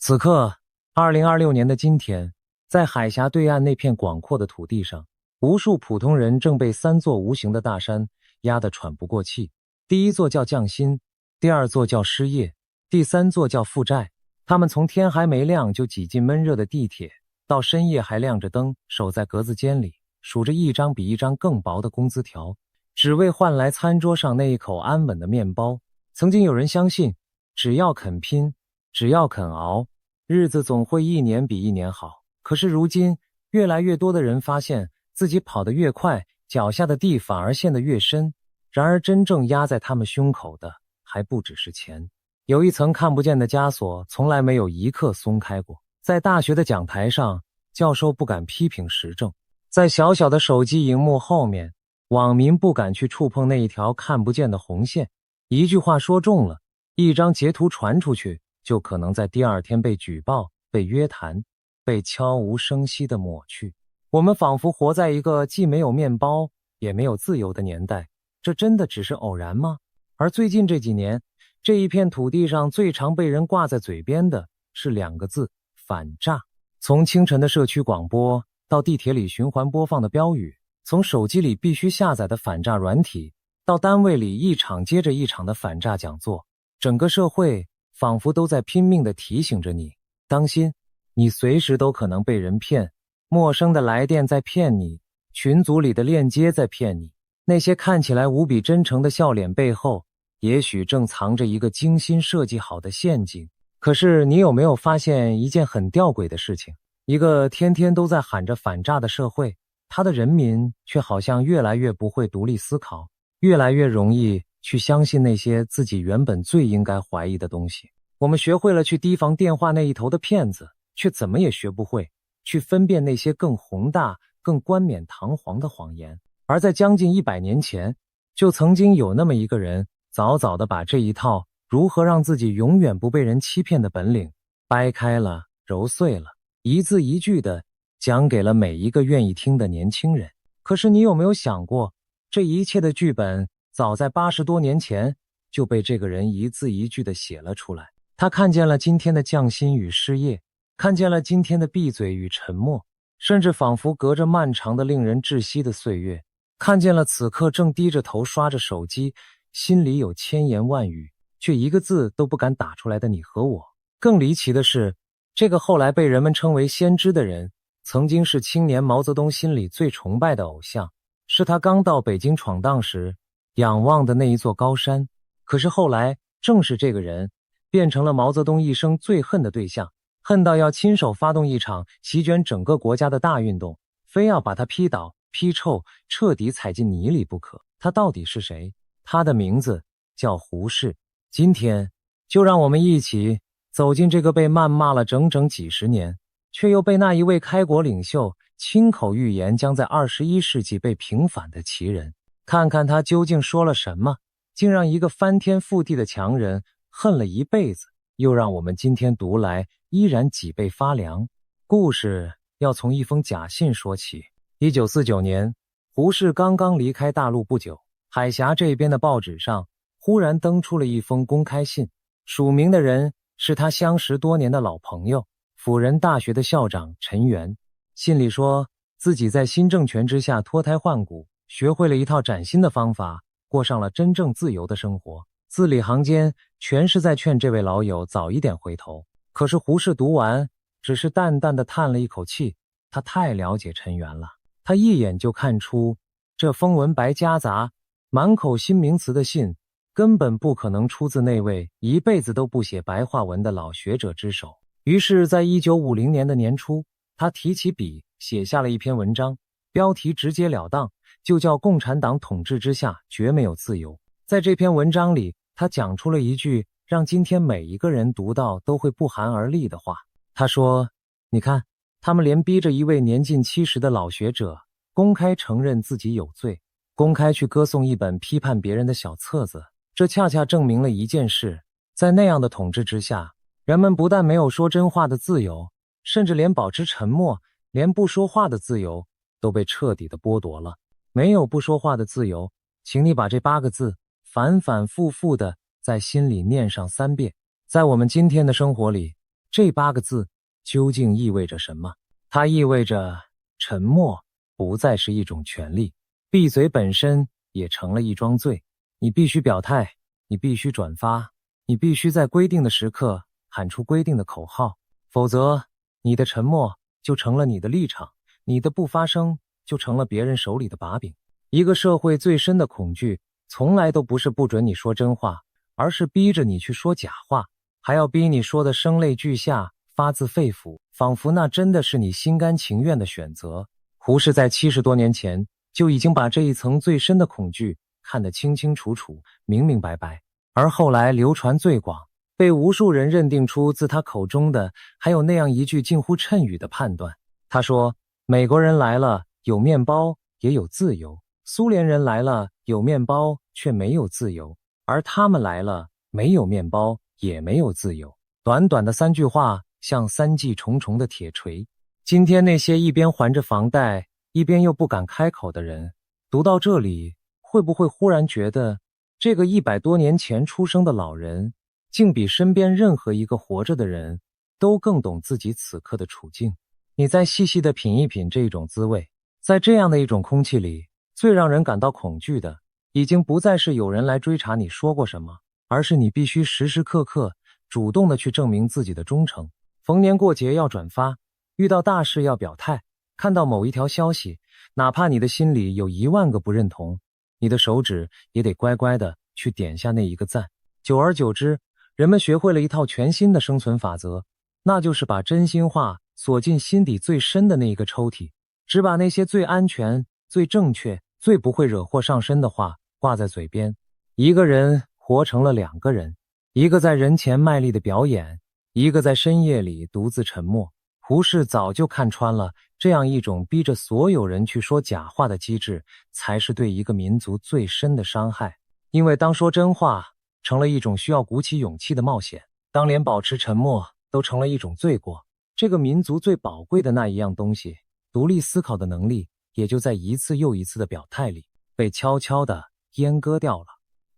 此刻，2026年的今天，在海峡对岸那片广阔的土地上，无数普通人正被三座无形的大山压得喘不过气。第一座叫降薪，第二座叫失业，第三座叫负债。他们从天还没亮就挤进闷热的地铁，到深夜还亮着灯，守在格子间里，数着一张比一张更薄的工资条，只为换来餐桌上那一口安稳的面包。曾经有人相信，只要肯拼，只要肯熬，日子总会一年比一年好。可是如今，越来越多的人发现自己跑得越快，脚下的地反而陷得越深。然而真正压在他们胸口的，还不只是钱。有一层看不见的枷锁，从来没有一刻松开过。在大学的讲台上，教授不敢批评时政；在小小的手机荧幕后面，网民不敢去触碰那一条看不见的红线。一句话说中了，一张截图传出去，就可能在第二天被举报、被约谈、被悄无声息地抹去。我们仿佛活在一个既没有面包也没有自由的年代，这真的只是偶然吗？而最近这几年，这一片土地上最常被人挂在嘴边的是两个字：反诈。从清晨的社区广播，到地铁里循环播放的标语，从手机里必须下载的反诈软体，到单位里一场接着一场的反诈讲座，整个社会仿佛都在拼命地提醒着你，当心，你随时都可能被人骗。陌生的来电在骗你，群组里的链接在骗你，那些看起来无比真诚的笑脸背后，也许正藏着一个精心设计好的陷阱。可是你有没有发现一件很吊诡的事情？一个天天都在喊着反诈的社会，他的人民却好像越来越不会独立思考，越来越容易去相信那些自己原本最应该怀疑的东西。我们学会了去提防电话那一头的骗子，却怎么也学不会去分辨那些更宏大、更冠冕堂皇的谎言。而在将近100年前，就曾经有那么一个人，早早地把这一套如何让自己永远不被人欺骗的本领掰开了、揉碎了，一字一句地讲给了每一个愿意听的年轻人。可是你有没有想过，这一切的剧本早在80多年前就被这个人一字一句地写了出来。他看见了今天的降薪与失业，看见了今天的闭嘴与沉默，甚至仿佛隔着漫长的令人窒息的岁月，看见了此刻正低着头刷着手机，心里有千言万语，却一个字都不敢打出来的你和我。更离奇的是，这个后来被人们称为先知的人，曾经是青年毛泽东心里最崇拜的偶像，是他刚到北京闯荡时仰望的那一座高山。可是后来，正是这个人变成了毛泽东一生最恨的对象，恨到要亲手发动一场席卷整个国家的大运动，非要把他劈倒、劈臭，彻底踩进泥里不可。他到底是谁？他的名字叫胡适。今天，就让我们一起走进这个被谩骂了整整几十年，却又被那一位开国领袖亲口预言将在21世纪被平反的奇人，看看他究竟说了什么，竟让一个翻天覆地的强人恨了一辈子，又让我们今天读来依然脊背发凉。故事要从一封假信说起。1949年，胡适刚刚离开大陆不久，海峡这边的报纸上忽然登出了一封公开信，署名的人是他相识多年的老朋友，辅仁大学的校长陈元。信里说自己在新政权之下脱胎换骨，学会了一套崭新的方法，过上了真正自由的生活。字里行间全是在劝这位老友早一点回头。可是胡适读完，只是淡淡地叹了一口气，他太了解陈元了，他一眼就看出这封文白夹杂满口新名词的信根本不可能出自那位一辈子都不写白话文的老学者之手。于是在1950年的年初，他提起笔写下了一篇文章，标题直截了当，就叫共产党统治之下绝没有自由。在这篇文章里，他讲出了一句让今天每一个人读到都会不寒而栗的话。他说，你看，他们连逼着一位年近70的老学者公开承认自己有罪，公开去歌颂一本批判别人的小册子，这恰恰证明了一件事，在那样的统治之下，人们不但没有说真话的自由，甚至连保持沉默、连不说话的自由都被彻底的剥夺了。没有不说话的自由，请你把这8个字反反复复的在心里念上3遍。在我们今天的生活里，这8个字究竟意味着什么？它意味着沉默不再是一种权利，闭嘴本身也成了一桩罪。你必须表态，你必须转发，你必须在规定的时刻喊出规定的口号，否则你的沉默就成了你的立场，你的不发声就成了别人手里的把柄。一个社会最深的恐惧从来都不是不准你说真话，而是逼着你去说假话，还要逼你说的声泪俱下，发自肺腑，仿佛那真的是你心甘情愿的选择。胡适在70多年前就已经把这一层最深的恐惧看得清清楚楚，明明白白，而后来流传最广，被无数人认定出自他口中的还有那样一句近乎谶语的判断。他说，美国人来了，有面包也有自由，苏联人来了，有面包却没有自由，而他们来了，没有面包也没有自由。短短的3句话像3记重重的铁锤。今天那些一边还着房贷一边又不敢开口的人，读到这里会不会忽然觉得这个100多年前出生的老人竟比身边任何一个活着的人都更懂自己此刻的处境？你再细细地品一品这种滋味。在这样的一种空气里，最让人感到恐惧的已经不再是有人来追查你说过什么，而是你必须时时刻刻主动地去证明自己的忠诚。逢年过节要转发，遇到大事要表态，看到某一条消息，哪怕你的心里有1万个不认同，你的手指也得乖乖地去点下那一个赞。久而久之，人们学会了一套全新的生存法则，那就是把真心话锁进心底最深的那一个抽屉，只把那些最安全、最正确、最不会惹祸上身的话挂在嘴边。一个人活成了2个人，一个在人前卖力的表演，一个在深夜里独自沉默。胡适早就看穿了，这样一种逼着所有人去说假话的机制，才是对一个民族最深的伤害。因为当说真话成了一种需要鼓起勇气的冒险，当连保持沉默都成了一种罪过，这个民族最宝贵的那一样东西，独立思考的能力，也就在一次又一次的表态里被悄悄地阉割掉了。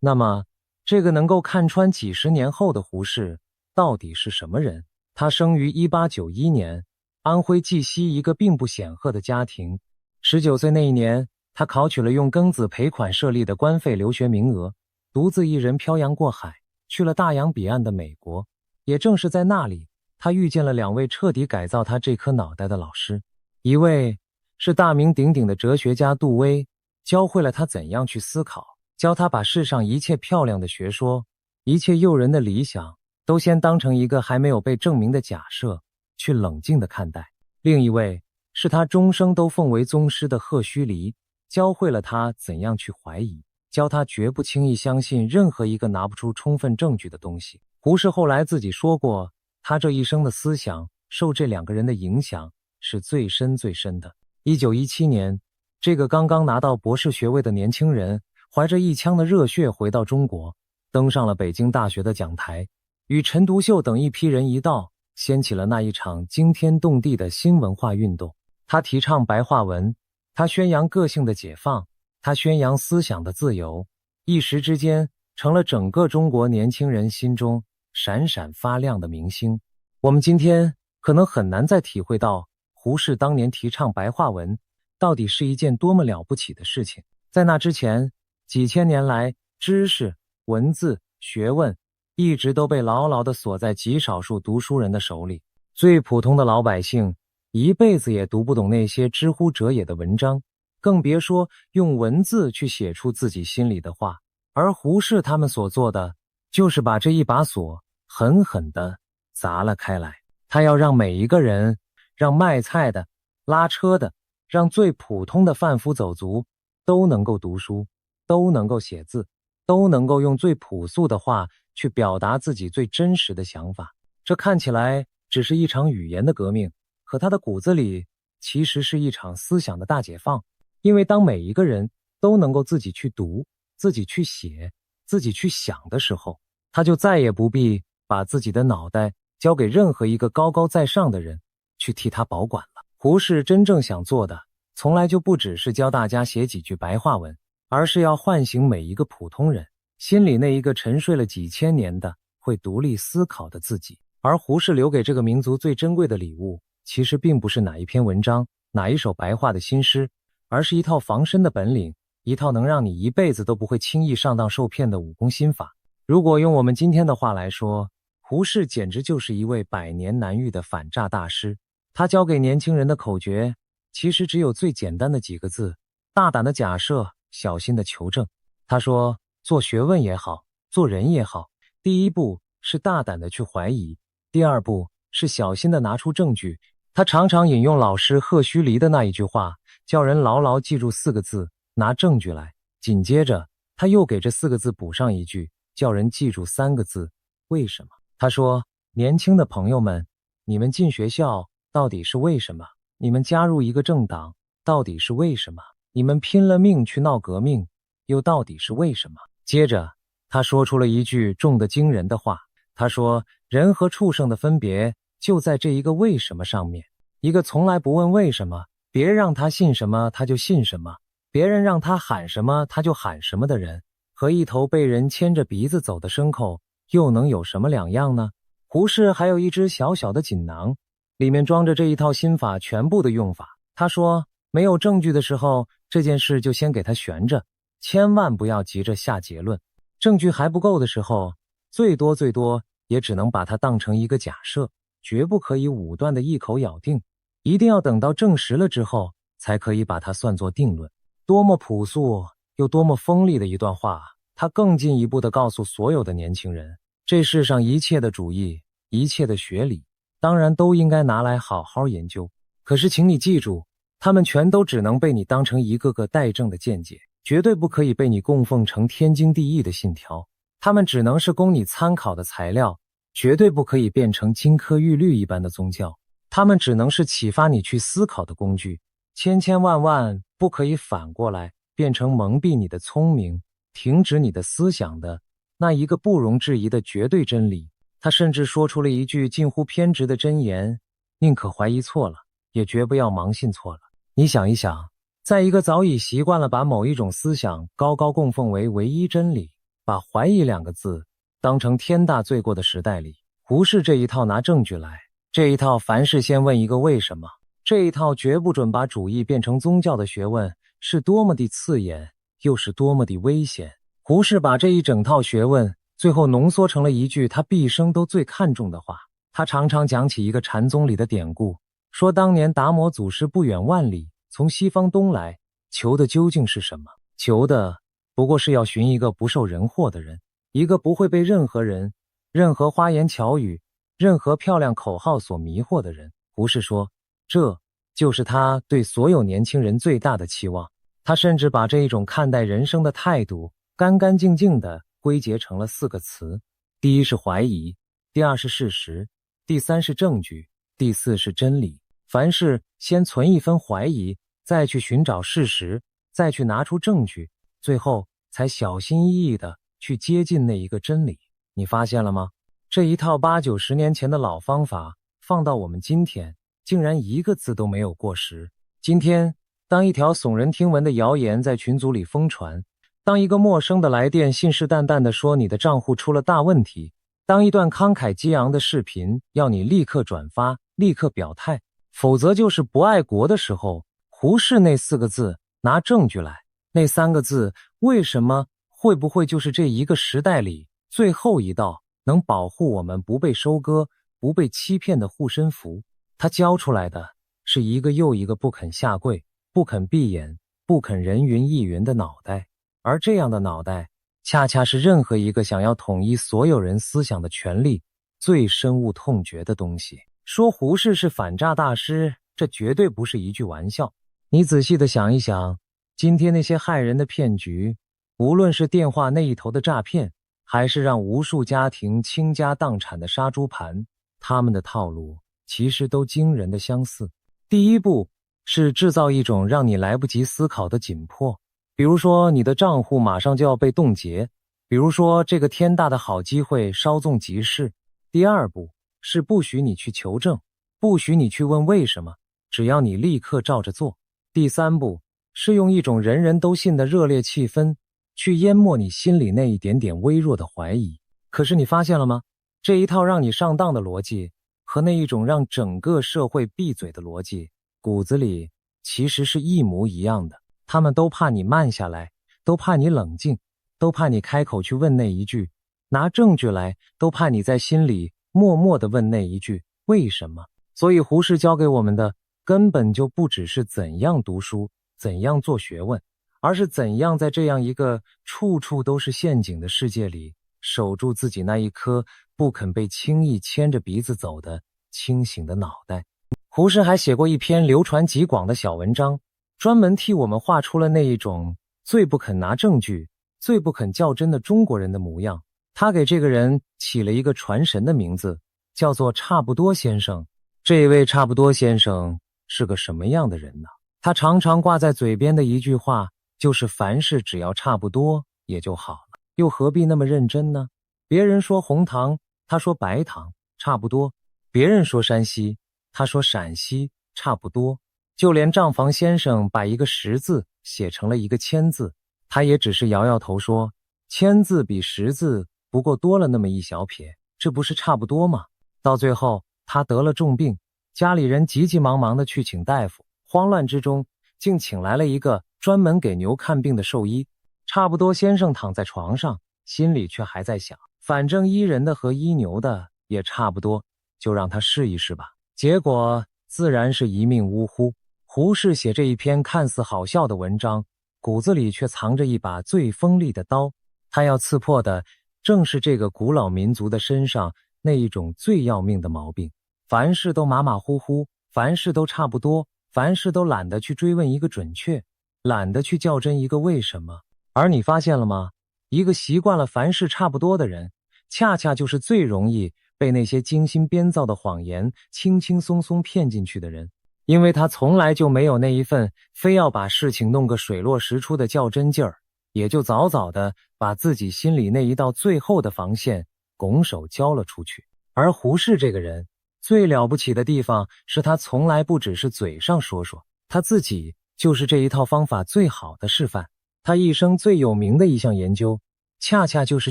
那么，这个能够看穿几十年后的胡适到底是什么人？他生于1891年，安徽绩溪一个并不显赫的家庭。19岁那一年，他考取了用庚子赔款设立的官费留学名额，独自一人漂洋过海，去了大洋彼岸的美国。也正是在那里，他遇见了2位彻底改造他这颗脑袋的老师。一位是大名鼎鼎的哲学家杜威，教会了他怎样去思考，教他把世上一切漂亮的学说，一切诱人的理想，都先当成一个还没有被证明的假设，去冷静地看待。另一位是他终生都奉为宗师的赫胥黎，教会了他怎样去怀疑，教他绝不轻易相信任何一个拿不出充分证据的东西。胡适后来自己说过，他这一生的思想受这2个人的影响是最深最深的。1917年，这个刚刚拿到博士学位的年轻人，怀着一腔的热血回到中国，登上了北京大学的讲台，与陈独秀等一批人一道，掀起了那一场惊天动地的新文化运动。他提倡白话文，他宣扬个性的解放，他宣扬思想的自由，一时之间成了整个中国年轻人心中闪闪发亮的明星。我们今天可能很难再体会到胡适当年提倡白话文到底是一件多么了不起的事情。在那之前，几千年来，知识、文字、学问一直都被牢牢地锁在极少数读书人的手里。最普通的老百姓一辈子也读不懂那些知乎者也的文章，更别说用文字去写出自己心里的话。而胡适他们所做的，就是把这一把锁狠狠地砸了开来。他要让每一个人，让卖菜的、拉车的，让最普通的贩夫走卒都能够读书，都能够写字，都能够用最朴素的话去表达自己最真实的想法。这看起来只是一场语言的革命，可他的骨子里其实是一场思想的大解放。因为当每一个人都能够自己去读，自己去写，自己去想的时候，他就再也不必把自己的脑袋交给任何一个高高在上的人去替他保管了。胡适真正想做的，从来就不只是教大家写几句白话文，而是要唤醒每一个普通人心里那一个沉睡了几千年的会独立思考的自己。而胡适留给这个民族最珍贵的礼物，其实并不是哪一篇文章，哪一首白话的新诗，而是一套防身的本领，一套能让你一辈子都不会轻易上当受骗的武功心法。如果用我们今天的话来说，胡适简直就是一位百年难遇的反诈大师。他教给年轻人的口诀，其实只有最简单的几个字：大胆的假设，小心的求证。他说，做学问也好，做人也好，第一步是大胆的去怀疑，第二步是小心的拿出证据。他常常引用老师贺胥黎的那一句话，叫人牢牢记住4个字：拿证据来。紧接着，他又给这4个字补上一句，叫人记住3个字：为什么。他说，年轻的朋友们，你们进学校到底是为什么？你们加入一个政党到底是为什么？你们拼了命去闹革命又到底是为什么？接着他说出了一句重得惊人的话，他说，人和畜生的分别就在这一个为什么上面。一个从来不问为什么，别人让他信什么他就信什么，别人让他喊什么他就喊什么的人，和一头被人牵着鼻子走的牲口又能有什么两样呢？胡适还有一只小小的锦囊，里面装着这一套心法全部的用法。他说，没有证据的时候，这件事就先给它悬着，千万不要急着下结论。证据还不够的时候，最多也只能把它当成一个假设，绝不可以武断的一口咬定，一定要等到证实了之后，才可以把它算作定论。多么朴素又多么锋利的一段话，他更进一步地告诉所有的年轻人，这世上一切的主义，一切的学理，当然都应该拿来好好研究。可是请你记住，他们全都只能被你当成一个个待证的见解，绝对不可以被你供奉成天经地义的信条。他们只能是供你参考的材料，绝对不可以变成金科玉律一般的宗教。他们只能是启发你去思考的工具，千万不可以反过来变成蒙蔽你的聪明，停止你的思想的那一个不容置疑的绝对真理。他甚至说出了一句近乎偏执的箴言，宁可怀疑错了，也绝不要盲信错了。你想一想，在一个早已习惯了把某一种思想高高供奉为唯一真理，把怀疑2个字当成天大罪过的时代里，胡适这一套拿证据来，这一套凡事先问一个为什么，这一套绝不准把主义变成宗教的学问，是多么的刺眼，又是多么的危险。胡适把这一整套学问最后浓缩成了一句他毕生都最看重的话。他常常讲起一个禅宗里的典故，说当年达摩祖师不远万里从西方东来，求的究竟是什么？求的不过是要寻一个不受人惑的人，一个不会被任何人、任何花言巧语、任何漂亮口号所迷惑的人。胡适说，这就是他对所有年轻人最大的期望。他甚至把这一种看待人生的态度干干净净地归结成了4个词：第一是怀疑，第二是事实，第三是证据，第4是真理。凡事先存一分怀疑，再去寻找事实，再去拿出证据，最后才小心翼翼地去接近那一个真理。你发现了吗？这一套8、90年前的老方法放到我们今天，竟然1个字都没有过时。今天当一条耸人听闻的谣言在群组里疯传，当一个陌生的来电信誓旦旦地说你的账户出了大问题，当一段慷慨激昂的视频要你立刻转发，立刻表态，否则就是不爱国的时候，胡适那4个字拿证据来，那3个字为什么会不会就是这一个时代里最后一道能保护我们不被收割、不被欺骗的护身符？他教出来的是一个又一个不肯下跪、不肯闭眼、不肯人云亦云的脑袋，而这样的脑袋恰恰是任何一个想要统一所有人思想的权利最深恶痛绝的东西。说胡适是反诈大师，这绝对不是一句玩笑。你仔细的想一想，今天那些害人的骗局，无论是电话那一头的诈骗，还是让无数家庭倾家荡产的杀猪盘，他们的套路其实都惊人的相似。第一步是制造一种让你来不及思考的紧迫，比如说你的账户马上就要被冻结，比如说这个天大的好机会稍纵即逝。第二步是不许你去求证，不许你去问为什么，只要你立刻照着做。第三步是用一种人人都信的热烈气氛去淹没你心里那一点点微弱的怀疑。可是你发现了吗？这一套让你上当的逻辑，和那一种让整个社会闭嘴的逻辑，骨子里其实是一模一样的。他们都怕你慢下来，都怕你冷静，都怕你开口去问那一句，拿证据来，都怕你在心里默默地问那一句为什么。所以胡适教给我们的根本就不只是怎样读书，怎样做学问，而是怎样在这样一个处处都是陷阱的世界里，守住自己那一颗不肯被轻易牵着鼻子走的清醒的脑袋。胡适还写过一篇流传极广的小文章，专门替我们画出了那一种最不肯拿证据、最不肯较真的中国人的模样。他给这个人起了一个传神的名字，叫做差不多先生。这位差不多先生是个什么样的人呢？他常常挂在嘴边的一句话就是凡事只要差不多也就好了，又何必那么认真呢？别人说红糖，他说白糖，差不多；别人说山西，他说陕西，差不多。就连账房先生把一个十字写成了一个千字，他也只是摇摇头说，千字比十字不过多了那么一小撇，这不是差不多吗？到最后他得了重病，家里人急急忙忙的去请大夫，慌乱之中竟请来了一个专门给牛看病的兽医。差不多先生躺在床上，心里却还在想，反正医人的和医牛的也差不多，就让他试一试吧。结果自然是一命呜呼。胡适写这一篇看似好笑的文章，骨子里却藏着一把最锋利的刀。他要刺破的正是这个古老民族的身上那一种最要命的毛病，凡事都马马虎虎，凡事都差不多，凡事都懒得去追问一个准确，懒得去较真一个为什么。而你发现了吗？一个习惯了凡事差不多的人，恰恰就是最容易被那些精心编造的谎言轻轻松松骗进去的人，因为他从来就没有那一份非要把事情弄个水落石出的较真劲儿，也就早早的把自己心里那一道最后的防线拱手交了出去。而胡适这个人最了不起的地方是他从来不只是嘴上说说，他自己就是这一套方法最好的示范。他一生最有名的一项研究，恰恰就是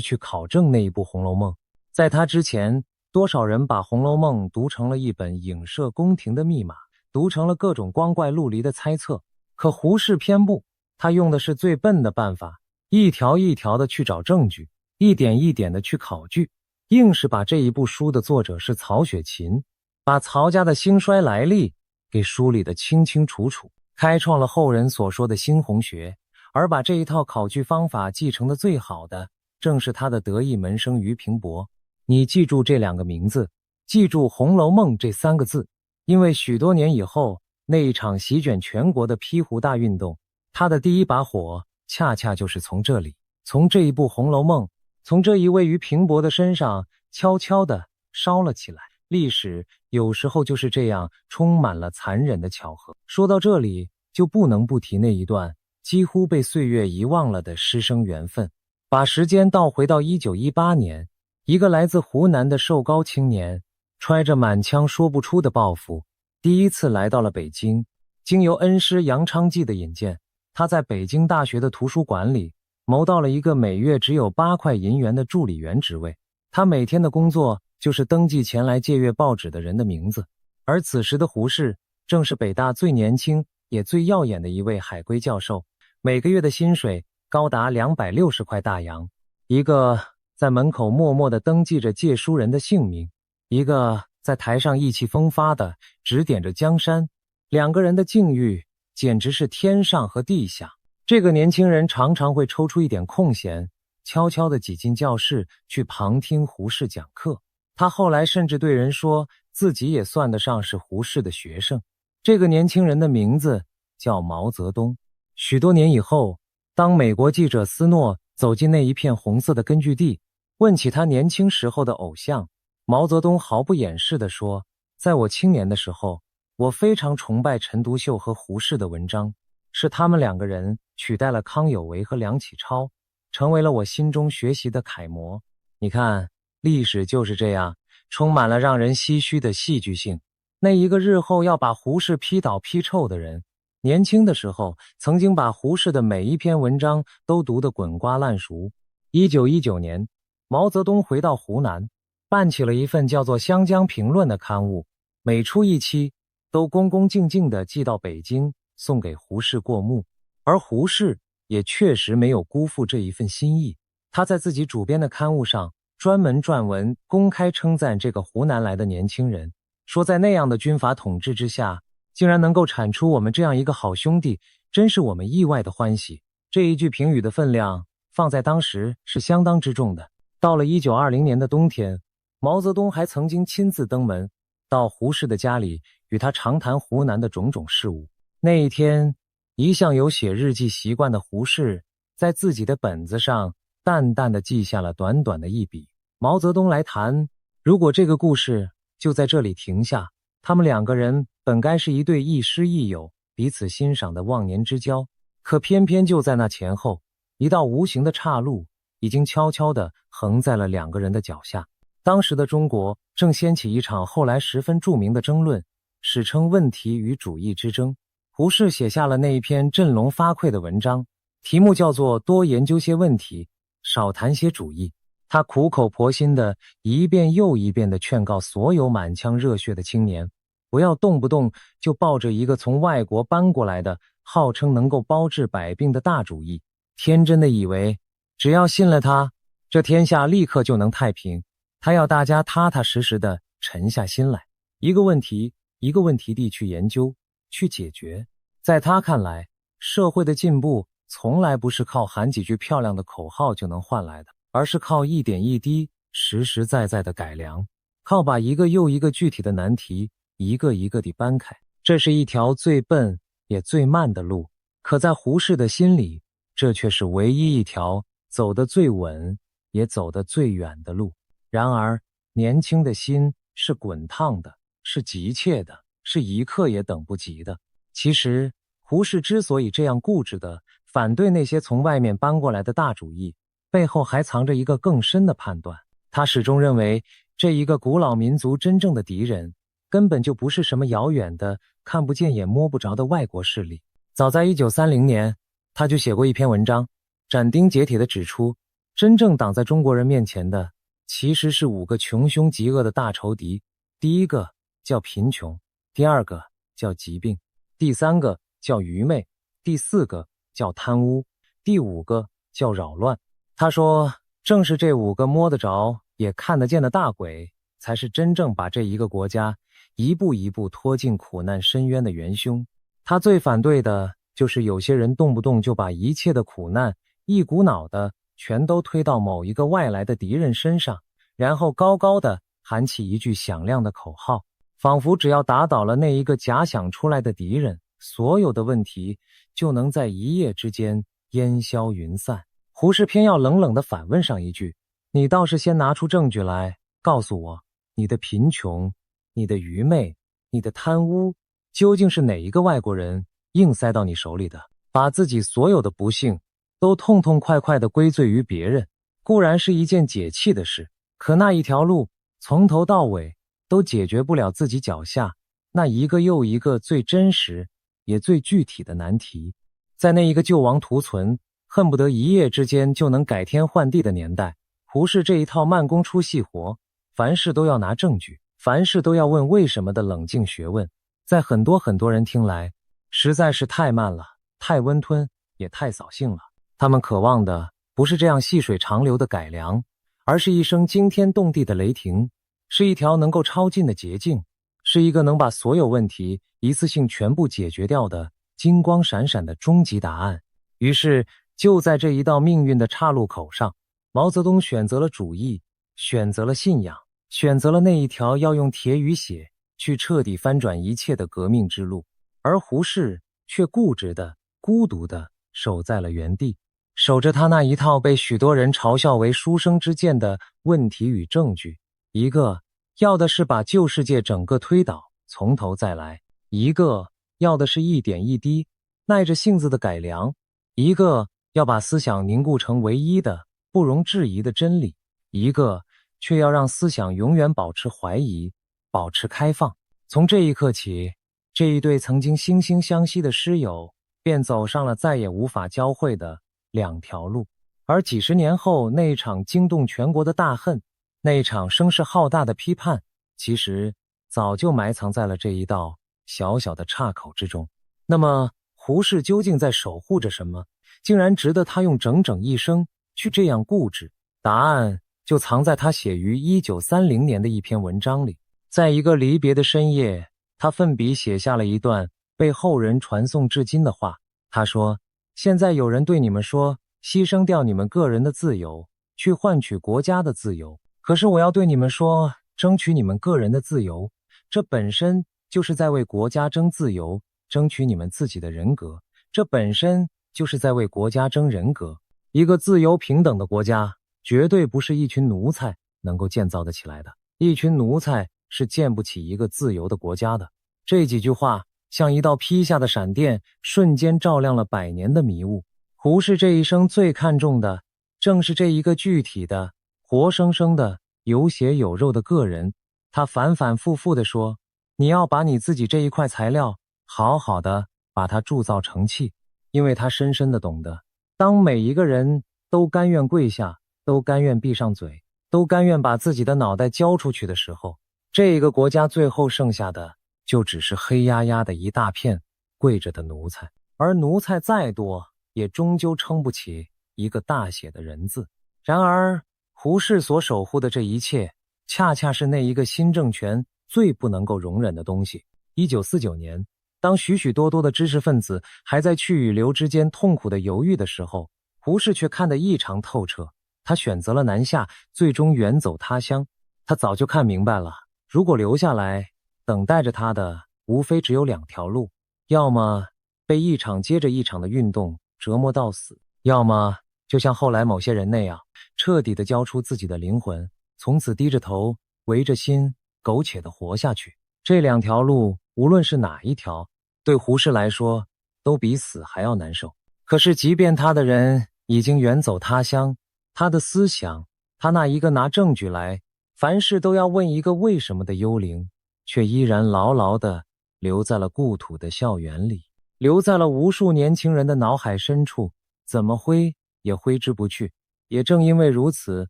去考证那一部《红楼梦》。在他之前，多少人把《红楼梦》读成了一本影射宫廷的密码，读成了各种光怪陆离的猜测。可胡适偏不，他用的是最笨的办法，一条一条的去找证据，一点一点的去考据，硬是把这一部书的作者是曹雪芹，把曹家的兴衰来历给梳理得清清楚楚，开创了后人所说的新红学。而把这一套考据方法继承的最好的，正是他的得意门生俞平伯。你记住这两个名字，记住《红楼梦》这三个字，因为许多年以后，那一场席卷全国的批湖大运动，他的第一把火恰恰就是从这里，从这一部《红楼梦》，从这一位俞平伯的身上悄悄地烧了起来。历史有时候就是这样，充满了残忍的巧合。说到这里，就不能不提那一段几乎被岁月遗忘了的师生缘分。把时间倒回到1918年，一个来自湖南的瘦高青年，揣着满腔说不出的抱负，第一次来到了北京。经由恩师杨昌济的引荐，他在北京大学的图书馆里谋到了一个每月只有8块银元的助理员职位。他每天的工作就是登记前来借阅报纸的人的名字。而此时的胡适正是北大最年轻也最耀眼的一位海归教授，每个月的薪水高达260块大洋。一个在门口默默地登记着借书人的姓名，一个在台上意气风发地指点着江山，两个人的境遇简直是天上和地下。这个年轻人常常会抽出一点空闲，悄悄地挤进教室去旁听胡适讲课。他后来甚至对人说自己也算得上是胡适的学生。这个年轻人的名字叫毛泽东。许多年以后，当美国记者斯诺走进那一片红色的根据地，问起他年轻时候的偶像，毛泽东毫不掩饰地说，在我青年的时候，我非常崇拜陈独秀和胡适的文章，是他们两个人取代了康有为和梁启超，成为了我心中学习的楷模。你看，历史就是这样，充满了让人唏嘘的戏剧性。那一个日后要把胡适批倒批臭的人，年轻的时候曾经把胡适的每一篇文章都读得滚瓜烂熟。1919年，毛泽东回到湖南，办起了一份叫做《湘江评论》的刊物，每出一期都恭恭敬敬地寄到北京，送给胡适过目。而胡适也确实没有辜负这一份心意，他在自己主编的刊物上专门撰文，公开称赞这个湖南来的年轻人，说在那样的军阀统治之下，竟然能够产出我们这样一个好兄弟，真是我们意外的欢喜。这一句评语的分量放在当时是相当之重的。到了1920年的冬天，毛泽东还曾经亲自登门到胡适的家里，与他长谈湖南的种种事务。那一天，一向有写日记习惯的胡适在自己的本子上淡淡地记下了短短的一笔。毛泽东来谈，如果这个故事就在这里停下，他们两个人本该是一对亦师亦友、彼此欣赏的忘年之交，可偏偏就在那前后，一道无形的岔路已经悄悄地横在了两个人的脚下。当时的中国正掀起一场后来十分著名的争论，史称问题与主义之争。胡适写下了那一篇振聋发聩的文章，题目叫做多研究些问题，少谈些主义。他苦口婆心地一遍又一遍地劝告所有满腔热血的青年，不要动不动就抱着一个从外国搬过来的号称能够包治百病的大主义，天真的以为只要信了他，这天下立刻就能太平。他要大家踏踏实实地沉下心来，一个问题一个问题地去研究，去解决。在他看来，社会的进步从来不是靠喊几句漂亮的口号就能换来的，而是靠一点一滴实实在在的改良，靠把一个又一个具体的难题一个一个地搬开。这是一条最笨也最慢的路，可在胡适的心里，这却是唯一一条走得最稳也走得最远的路。然而年轻的心是滚烫的，是急切的，是一刻也等不及的。其实胡适之所以这样固执地反对那些从外面搬过来的大主义，背后还藏着一个更深的判断。他始终认为，这一个古老民族真正的敌人根本就不是什么遥远的看不见也摸不着的外国势力。早在1930年，他就写过一篇文章，斩钉截铁地指出，真正挡在中国人面前的其实是5个穷凶极恶的大仇敌。第一个叫贫穷，第二个叫疾病，第三个叫愚昧，第四个叫贪污，第5个叫扰乱。他说，正是这5个摸得着也看得见的大鬼，才是真正把这一个国家一步一步拖进苦难深渊的元凶。他最反对的就是有些人动不动就把一切的苦难一股脑的全都推到某一个外来的敌人身上，然后高高的喊起一句响亮的口号，仿佛只要打倒了那一个假想出来的敌人，所有的问题就能在一夜之间烟消云散。胡适偏要冷冷地反问上一句，你倒是先拿出证据来告诉我，你的贫穷，你的愚昧，你的贪污，究竟是哪一个外国人硬塞到你手里的？把自己所有的不幸都痛痛快快地归罪于别人，固然是一件解气的事，可那一条路从头到尾都解决不了自己脚下那一个又一个最真实也最具体的难题。在那一个救亡图存，恨不得一夜之间就能改天换地的年代，胡适这一套慢工出细活，凡事都要拿证据，凡事都要问为什么的冷静学问，在很多人听来实在是太慢了，太温吞，也太扫兴了。他们渴望的不是这样细水长流的改良，而是一声惊天动地的雷霆，是一条能够超进的捷径，是一个能把所有问题一次性全部解决掉的金光闪闪的终极答案。于是就在这一道命运的岔路口上，毛泽东选择了主义，选择了信仰，选择了那一条要用铁与血去彻底翻转一切的革命之路。而胡适却固执的、孤独的守在了原地，守着他那一套被许多人嘲笑为书生之见的问题与证据。一个要的是把旧世界整个推倒，从头再来；一个要的是一点一滴耐着性子的改良；一个要把思想凝固成唯一的不容置疑的真理；一个却要让思想永远保持怀疑，保持开放。从这一刻起，这一对曾经惺惺相惜的师友便走上了再也无法交汇的2条路。而几十年后，那一场惊动全国的大恨，那一场声势浩大的批判，其实早就埋藏在了这一道小小的岔口之中。那么胡适究竟在守护着什么，竟然值得他用整整一生去这样固执？答案就藏在他写于1930年的一篇文章里。在一个离别的深夜，他奋笔写下了一段被后人传颂至今的话。他说，现在有人对你们说，牺牲掉你们个人的自由，去换取国家的自由。可是我要对你们说，争取你们个人的自由，这本身就是在为国家争自由，争取你们自己的人格，这本身就是在为国家争人格。一个自由平等的国家，绝对不是一群奴才能够建造得起来的。一群奴才是建不起一个自由的国家的。这几句话像一道劈下的闪电，瞬间照亮了百年的迷雾。胡适这一生最看重的，正是这一个具体的、活生生的、有血有肉的个人。他反反复复地说，你要把你自己这一块材料好好的把它铸造成器。因为他深深地懂得，当每一个人都甘愿跪下，都甘愿闭上嘴，都甘愿把自己的脑袋交出去的时候，这个国家最后剩下的就只是黑压压的一大片跪着的奴才。而奴才再多，也终究撑不起一个大写的人字。然而胡适所守护的这一切，恰恰是那一个新政权最不能够容忍的东西。1949年，当许许多多的知识分子还在去与留之间痛苦的犹豫的时候，胡适却看得异常透彻。他选择了南下，最终远走他乡。他早就看明白了，如果留下来，等待着他的无非只有两条路，要么被一场接着一场的运动折磨到死，要么就像后来某些人那样，彻底的交出自己的灵魂，从此低着头，围着心，苟且的活下去。这两条路，无论是哪一条，对胡适来说，都比死还要难受。可是即便他的人已经远走他乡，他的思想，他那一个拿证据来，凡事都要问一个为什么的幽灵，却依然牢牢地留在了故土的校园里，留在了无数年轻人的脑海深处，怎么挥也挥之不去。也正因为如此，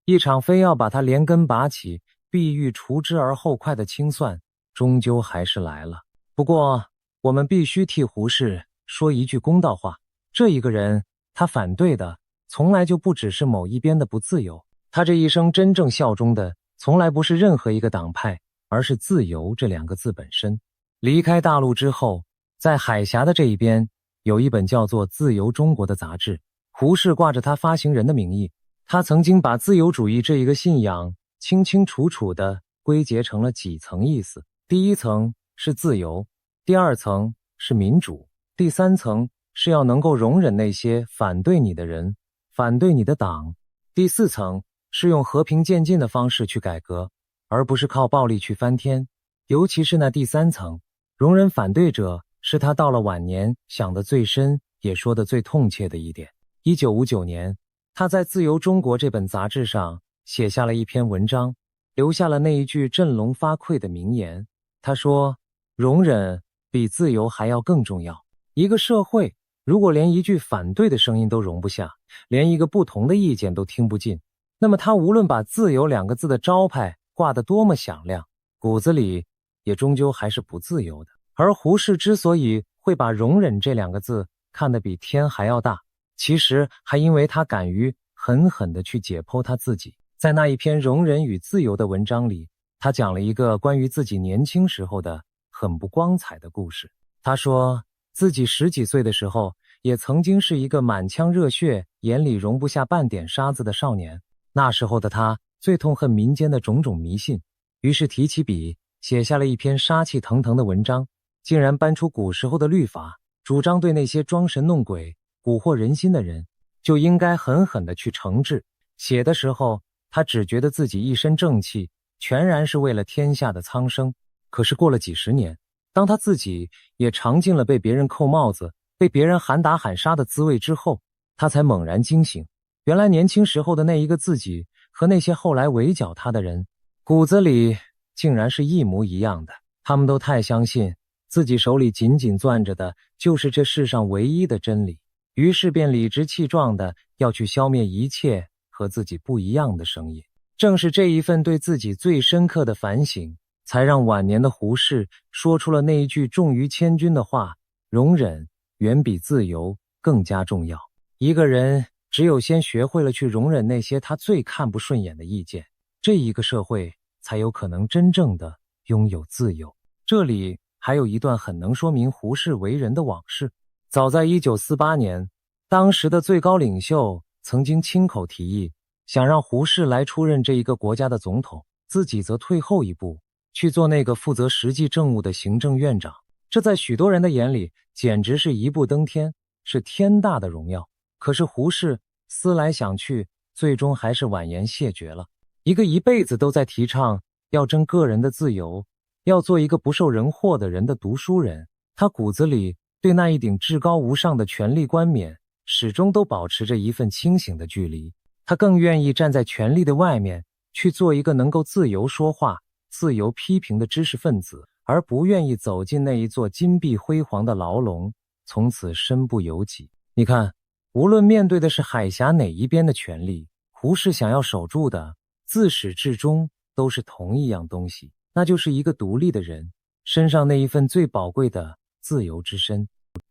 一场非要把它连根拔起，必欲除之而后快的清算，终究还是来了。不过我们必须替胡适说一句公道话，这一个人，他反对的从来就不只是某一边的不自由，他这一生真正效忠的从来不是任何一个党派，而是自由这两个字本身。离开大陆之后，在海峡的这一边，有一本叫做《自由中国》的杂志，胡适挂着他发行人的名义，他曾经把自由主义这一个信仰清清楚楚地归结成了几层意思。第一层是自由，第二层是民主，第三层是要能够容忍那些反对你的人，反对你的党，第四层是用和平渐进的方式去改革，而不是靠暴力去翻天。尤其是那第三层，容忍反对者，是他到了晚年想得最深，也说得最痛切的一点。1959年，他在《自由中国》这本杂志上写下了一篇文章，留下了那一句振聋发聩的名言。他说，容忍比自由还要更重要。一个社会如果连一句反对的声音都容不下，连一个不同的意见都听不进，那么他无论把自由两个字的招牌挂得多么响亮，骨子里也终究还是不自由的。而胡适之所以会把容忍这两个字看得比天还要大，其实还因为他敢于狠狠地去解剖他自己。在那一篇《容忍与自由》的文章里，他讲了一个关于自己年轻时候的很不光彩的故事。他说，自己10几岁的时候，也曾经是一个满腔热血，眼里容不下半点沙子的少年。那时候的他最痛恨民间的种种迷信，于是提起笔，写下了一篇杀气腾腾的文章，竟然搬出古时候的律法，主张对那些装神弄鬼、蛊惑人心的人，就应该狠狠地去惩治。写的时候，他只觉得自己一身正气，全然是为了天下的苍生。可是过了几十年，当他自己也尝尽了被别人扣帽子、被别人喊打喊杀的滋味之后，他才猛然惊醒，原来年轻时候的那一个自己和那些后来围剿他的人，骨子里竟然是一模一样的。他们都太相信自己手里紧紧攥着的就是这世上唯一的真理，于是便理直气壮的要去消灭一切和自己不一样的声音。正是这一份对自己最深刻的反省，才让晚年的胡适说出了那一句重于千钧的话：容忍远比自由更加重要。一个人只有先学会了去容忍那些他最看不顺眼的意见，这一个社会才有可能真正的拥有自由。这里还有一段很能说明胡适为人的往事。早在1948年，当时的最高领袖曾经亲口提议，想让胡适来出任这一个国家的总统，自己则退后一步，去做那个负责实际政务的行政院长。这在许多人的眼里简直是一步登天，是天大的荣耀。可是胡适思来想去，最终还是婉言谢绝了。一个一辈子都在提倡要争个人的自由，要做一个不受人祸的人的读书人，他骨子里对那一顶至高无上的权力冠冕始终都保持着一份清醒的距离。他更愿意站在权力的外面，去做一个能够自由说话、自由批评的知识分子，而不愿意走进那一座金碧辉煌的牢笼，从此身不由己。你看，无论面对的是海峡哪一边的权力，胡适想要守住的自始至终都是同一样东西，那就是一个独立的人身上那一份最宝贵的自由之身。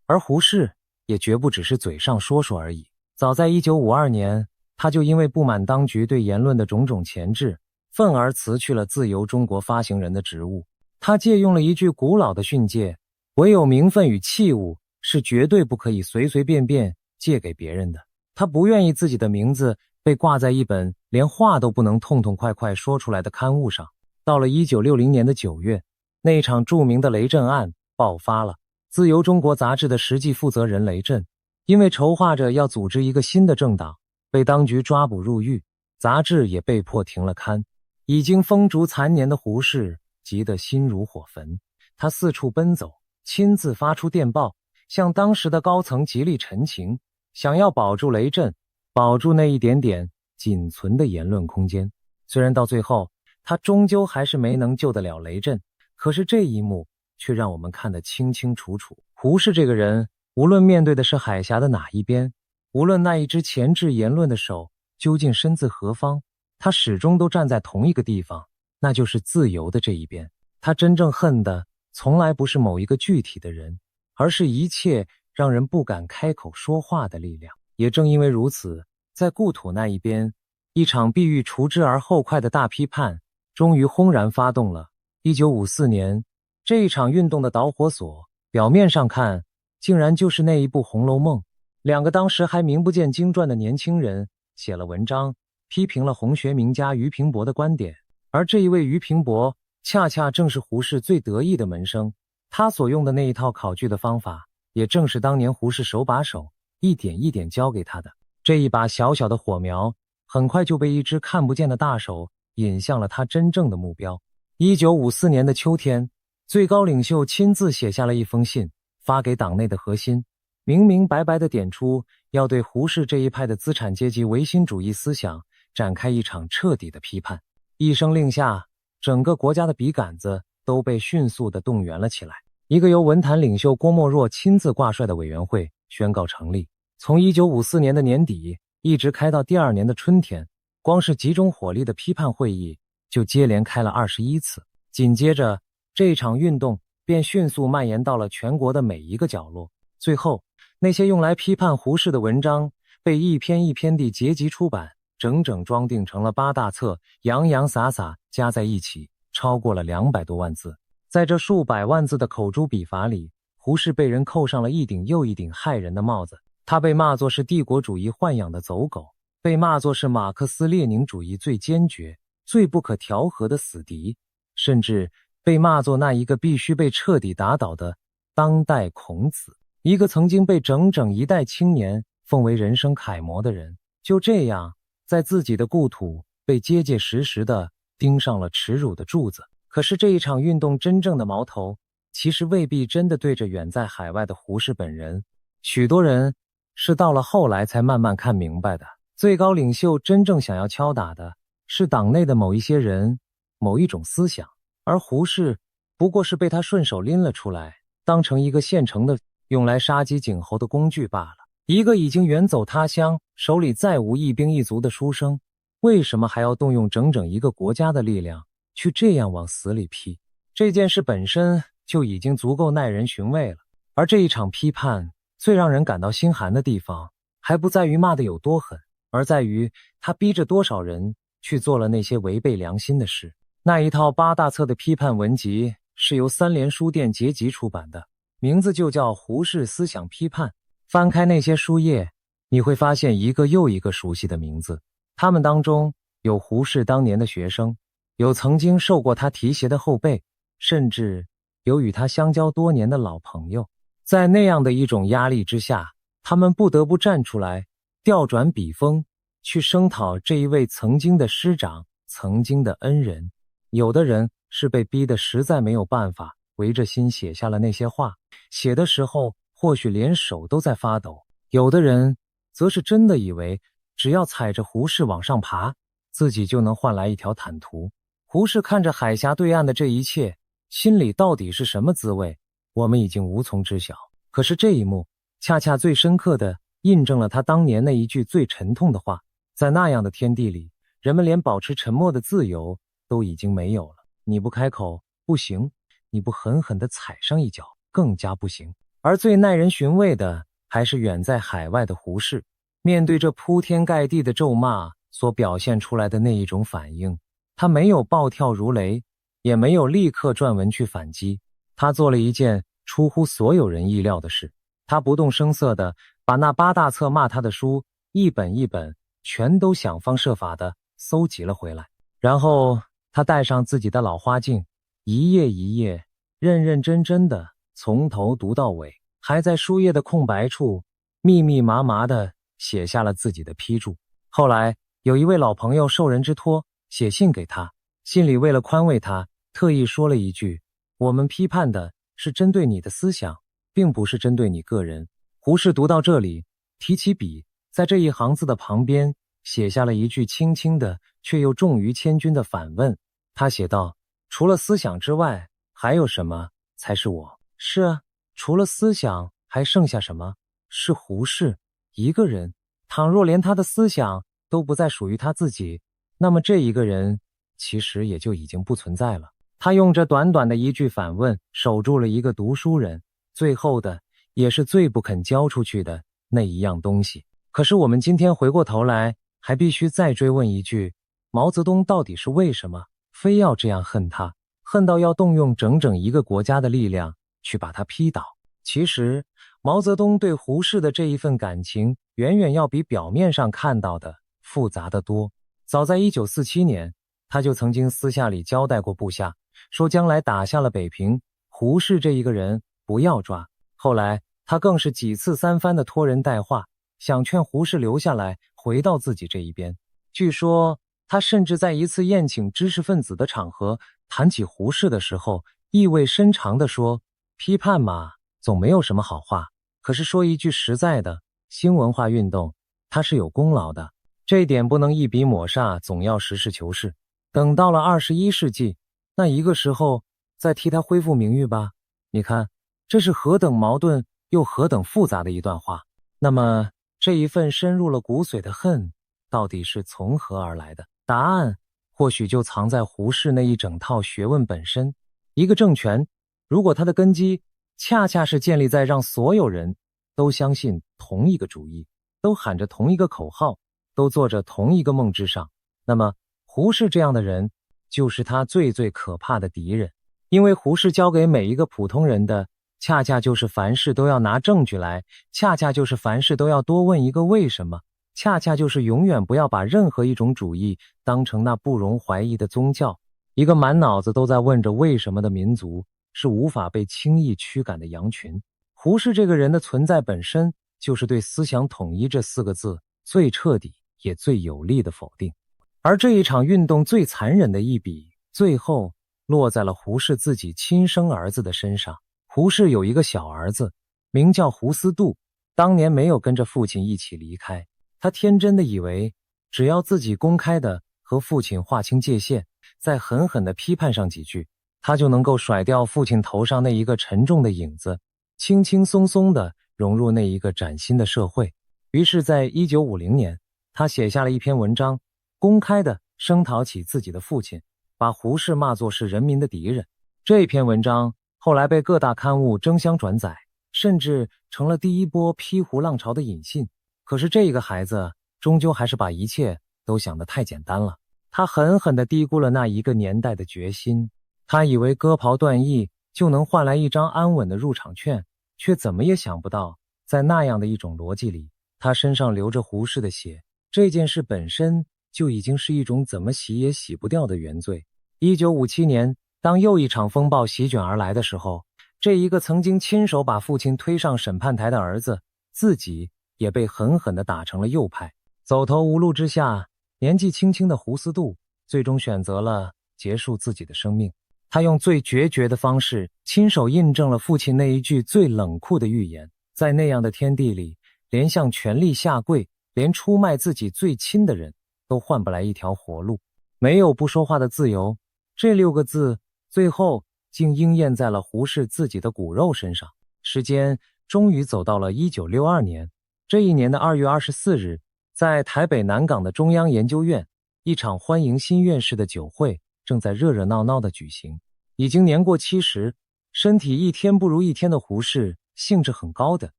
而胡适也绝不只是嘴上说说而已。早在1952年，他就因为不满当局对言论的种种钳制，愤而辞去了自由中国发行人的职务。他借用了一句古老的训诫：唯有名分与器物是绝对不可以随随便便借给别人的。他不愿意自己的名字被挂在一本连话都不能痛痛快快说出来的刊物上。到了1960年的9月，那一场著名的雷震案爆发了。自由中国杂志的实际负责人雷震，因为筹划着要组织一个新的政党，被当局抓捕入狱，杂志也被迫停了刊。已经风烛残年的胡适急得心如火焚，他四处奔走，亲自发出电报，向当时的高层极力陈情，想要保住雷震，保住那一点点仅存的言论空间。虽然到最后他终究还是没能救得了雷震，可是这一幕却让我们看得清清楚楚。胡适这个人，无论面对的是海峡的哪一边，无论那一只钳制言论的手究竟身自何方，他始终都站在同一个地方，那就是自由的这一边。他真正恨的从来不是某一个具体的人，而是一切让人不敢开口说话的力量。也正因为如此，在故土那一边，一场必欲除之而后快的大批判终于轰然发动了。1954年，这一场运动的导火索，表面上看竟然就是那一部《红楼梦》。两个当时还名不见经传的年轻人写了文章，批评了红学名家俞平伯的观点。而这一位俞平伯恰恰正是胡适最得意的门生，他所用的那一套考据的方法，也正是当年胡适手把手一点一点教给他的。这一把小小的火苗很快就被一只看不见的大手引向了他真正的目标。1954年的秋天，最高领袖亲自写下了一封信，发给党内的核心，明明白白地点出要对胡适这一派的资产阶级唯心主义思想展开一场彻底的批判。一声令下，整个国家的笔杆子都被迅速地动员了起来。一个由文坛领袖郭沫若亲自挂帅的委员会宣告成立，从1954年的年底一直开到第二年的春天，光是集中火力的批判会议就接连开了21次。紧接着，这场运动便迅速蔓延到了全国的每一个角落。最后，那些用来批判胡适的文章被一篇一篇地结集出版，整整装订成了8大册，洋洋洒洒加在一起超过了200多万字。在这数百万字的口诛笔伐里，胡适被人扣上了一顶又一顶害人的帽子。他被骂作是帝国主义豢养的走狗，被骂作是马克思列宁主义最坚决、最不可调和的死敌，甚至被骂作那一个必须被彻底打倒的当代孔子。一个曾经被整整一代青年奉为人生楷模的人，就这样在自己的故土被结结实实地钉上了耻辱的柱子。可是这一场运动真正的矛头，其实未必真的对着远在海外的胡适本人。许多人是到了后来才慢慢看明白的。最高领袖真正想要敲打的是党内的某一些人、某一种思想，而胡适不过是被他顺手拎了出来，当成一个现成的用来杀鸡儆猴的工具罢了。一个已经远走他乡，手里再无一兵一卒的书生，为什么还要动用整整一个国家的力量去这样往死里批？这件事本身就已经足够耐人寻味了。而这一场批判最让人感到心寒的地方，还不在于骂得有多狠，而在于他逼着多少人去做了那些违背良心的事。那一套8大册的批判文集是由三联书店结集出版的，名字就叫《胡适思想批判》。翻开那些书页，你会发现一个又一个熟悉的名字，他们当中有胡适当年的学生，有曾经受过他提携的后辈，甚至有与他相交多年的老朋友。在那样的一种压力之下，他们不得不站出来，调转笔锋，去声讨这一位曾经的师长，曾经的恩人。有的人是被逼得实在没有办法，围着心写下了那些话，写的时候或许连手都在发抖。有的人则是真的以为只要踩着胡适往上爬，自己就能换来一条坦途。胡适看着海峡对岸的这一切，心里到底是什么滋味，我们已经无从知晓。可是这一幕恰恰最深刻地印证了他当年那一句最沉痛的话，在那样的天地里，人们连保持沉默的自由都已经没有了。你不开口不行，你不狠狠地踩上一脚更加不行。而最耐人寻味的还是远在海外的胡适，面对这铺天盖地的咒骂所表现出来的那一种反应，他没有暴跳如雷，也没有立刻撰文去反击，他做了一件出乎所有人意料的事，他不动声色地把那8大册骂他的书一本一本全都想方设法地搜集了回来。然后他戴上自己的老花镜，一页一页认认真真地从头读到尾，还在书页的空白处密密麻麻地写下了自己的批注。后来有一位老朋友受人之托写信给他，信里为了宽慰他，特意说了一句：我们批判的是针对你的思想，并不是针对你个人。胡适读到这里，提起笔，在这一行字的旁边写下了一句轻轻的却又重于千钧的反问。他写道：除了思想之外，还有什么才是我？是啊，除了思想还剩下什么？是胡适一个人。倘若连他的思想都不再属于他自己，那么这一个人其实也就已经不存在了。他用这短短的一句反问守住了一个读书人最后的也是最不肯交出去的那一样东西。可是我们今天回过头来，还必须再追问一句，毛泽东到底是为什么非要这样恨他，恨到要动用整整一个国家的力量去把他批倒？其实毛泽东对胡适的这一份感情远远要比表面上看到的复杂得多。早在1947年，他就曾经私下里交代过部下，说将来打下了北平，胡适这一个人不要抓。后来他更是几次三番的托人带话，想劝胡适留下来，回到自己这一边。据说他甚至在一次宴请知识分子的场合谈起胡适的时候，意味深长地说，批判嘛，总没有什么好话，可是说一句实在的，新文化运动它是有功劳的，这一点不能一笔抹煞，总要实事求是。等到了21世纪，那一个时候再替他恢复名誉吧。你看，这是何等矛盾又何等复杂的一段话。那么这一份深入了骨髓的恨到底是从何而来的？答案或许就藏在胡适那一整套学问本身。一个政权，如果它的根基恰恰是建立在让所有人都相信同一个主义，都喊着同一个口号，都做着同一个梦之上，那么胡适这样的人就是他最最可怕的敌人。因为胡适教给每一个普通人的恰恰就是凡事都要拿证据来，恰恰就是凡事都要多问一个为什么，恰恰就是永远不要把任何一种主义当成那不容怀疑的宗教。一个满脑子都在问着为什么的民族是无法被轻易驱赶的羊群。胡适这个人的存在本身就是对思想统一这4个字最彻底也最有力的否定。而这一场运动最残忍的一笔，最后落在了胡适自己亲生儿子的身上。胡适有一个小儿子，名叫胡思杜，当年没有跟着父亲一起离开。他天真的以为，只要自己公开的和父亲划清界限，再狠狠地批判上几句，他就能够甩掉父亲头上那一个沉重的影子，轻轻松松地融入那一个崭新的社会。于是在1950年，他写下了一篇文章，公开的声讨起自己的父亲，把胡适骂作是人民的敌人。这篇文章后来被各大刊物争相转载，甚至成了第一波批胡浪潮的引信。可是这个孩子终究还是把一切都想得太简单了，他狠狠地低估了那一个年代的决心。他以为割袍断义就能换来一张安稳的入场券，却怎么也想不到，在那样的一种逻辑里，他身上流着胡适的血，这件事本身就已经是一种怎么洗也洗不掉的原罪。1957年，当又一场风暴席卷而来的时候，这一个曾经亲手把父亲推上审判台的儿子，自己也被狠狠地打成了右派。走投无路之下，年纪轻轻的胡思杜最终选择了结束自己的生命。他用最决绝的方式，亲手印证了父亲那一句最冷酷的预言。在那样的天地里，连向权力下跪，连出卖自己最亲的人都换不来一条活路。没有不说话的自由，这6个字最后竟应验在了胡适自己的骨肉身上。时间终于走到了1962年，这一年的2月24日，在台北南港的中央研究院，一场欢迎新院士的酒会正在热热闹闹地举行。已经年过70，身体一天不如一天的胡适兴致很高的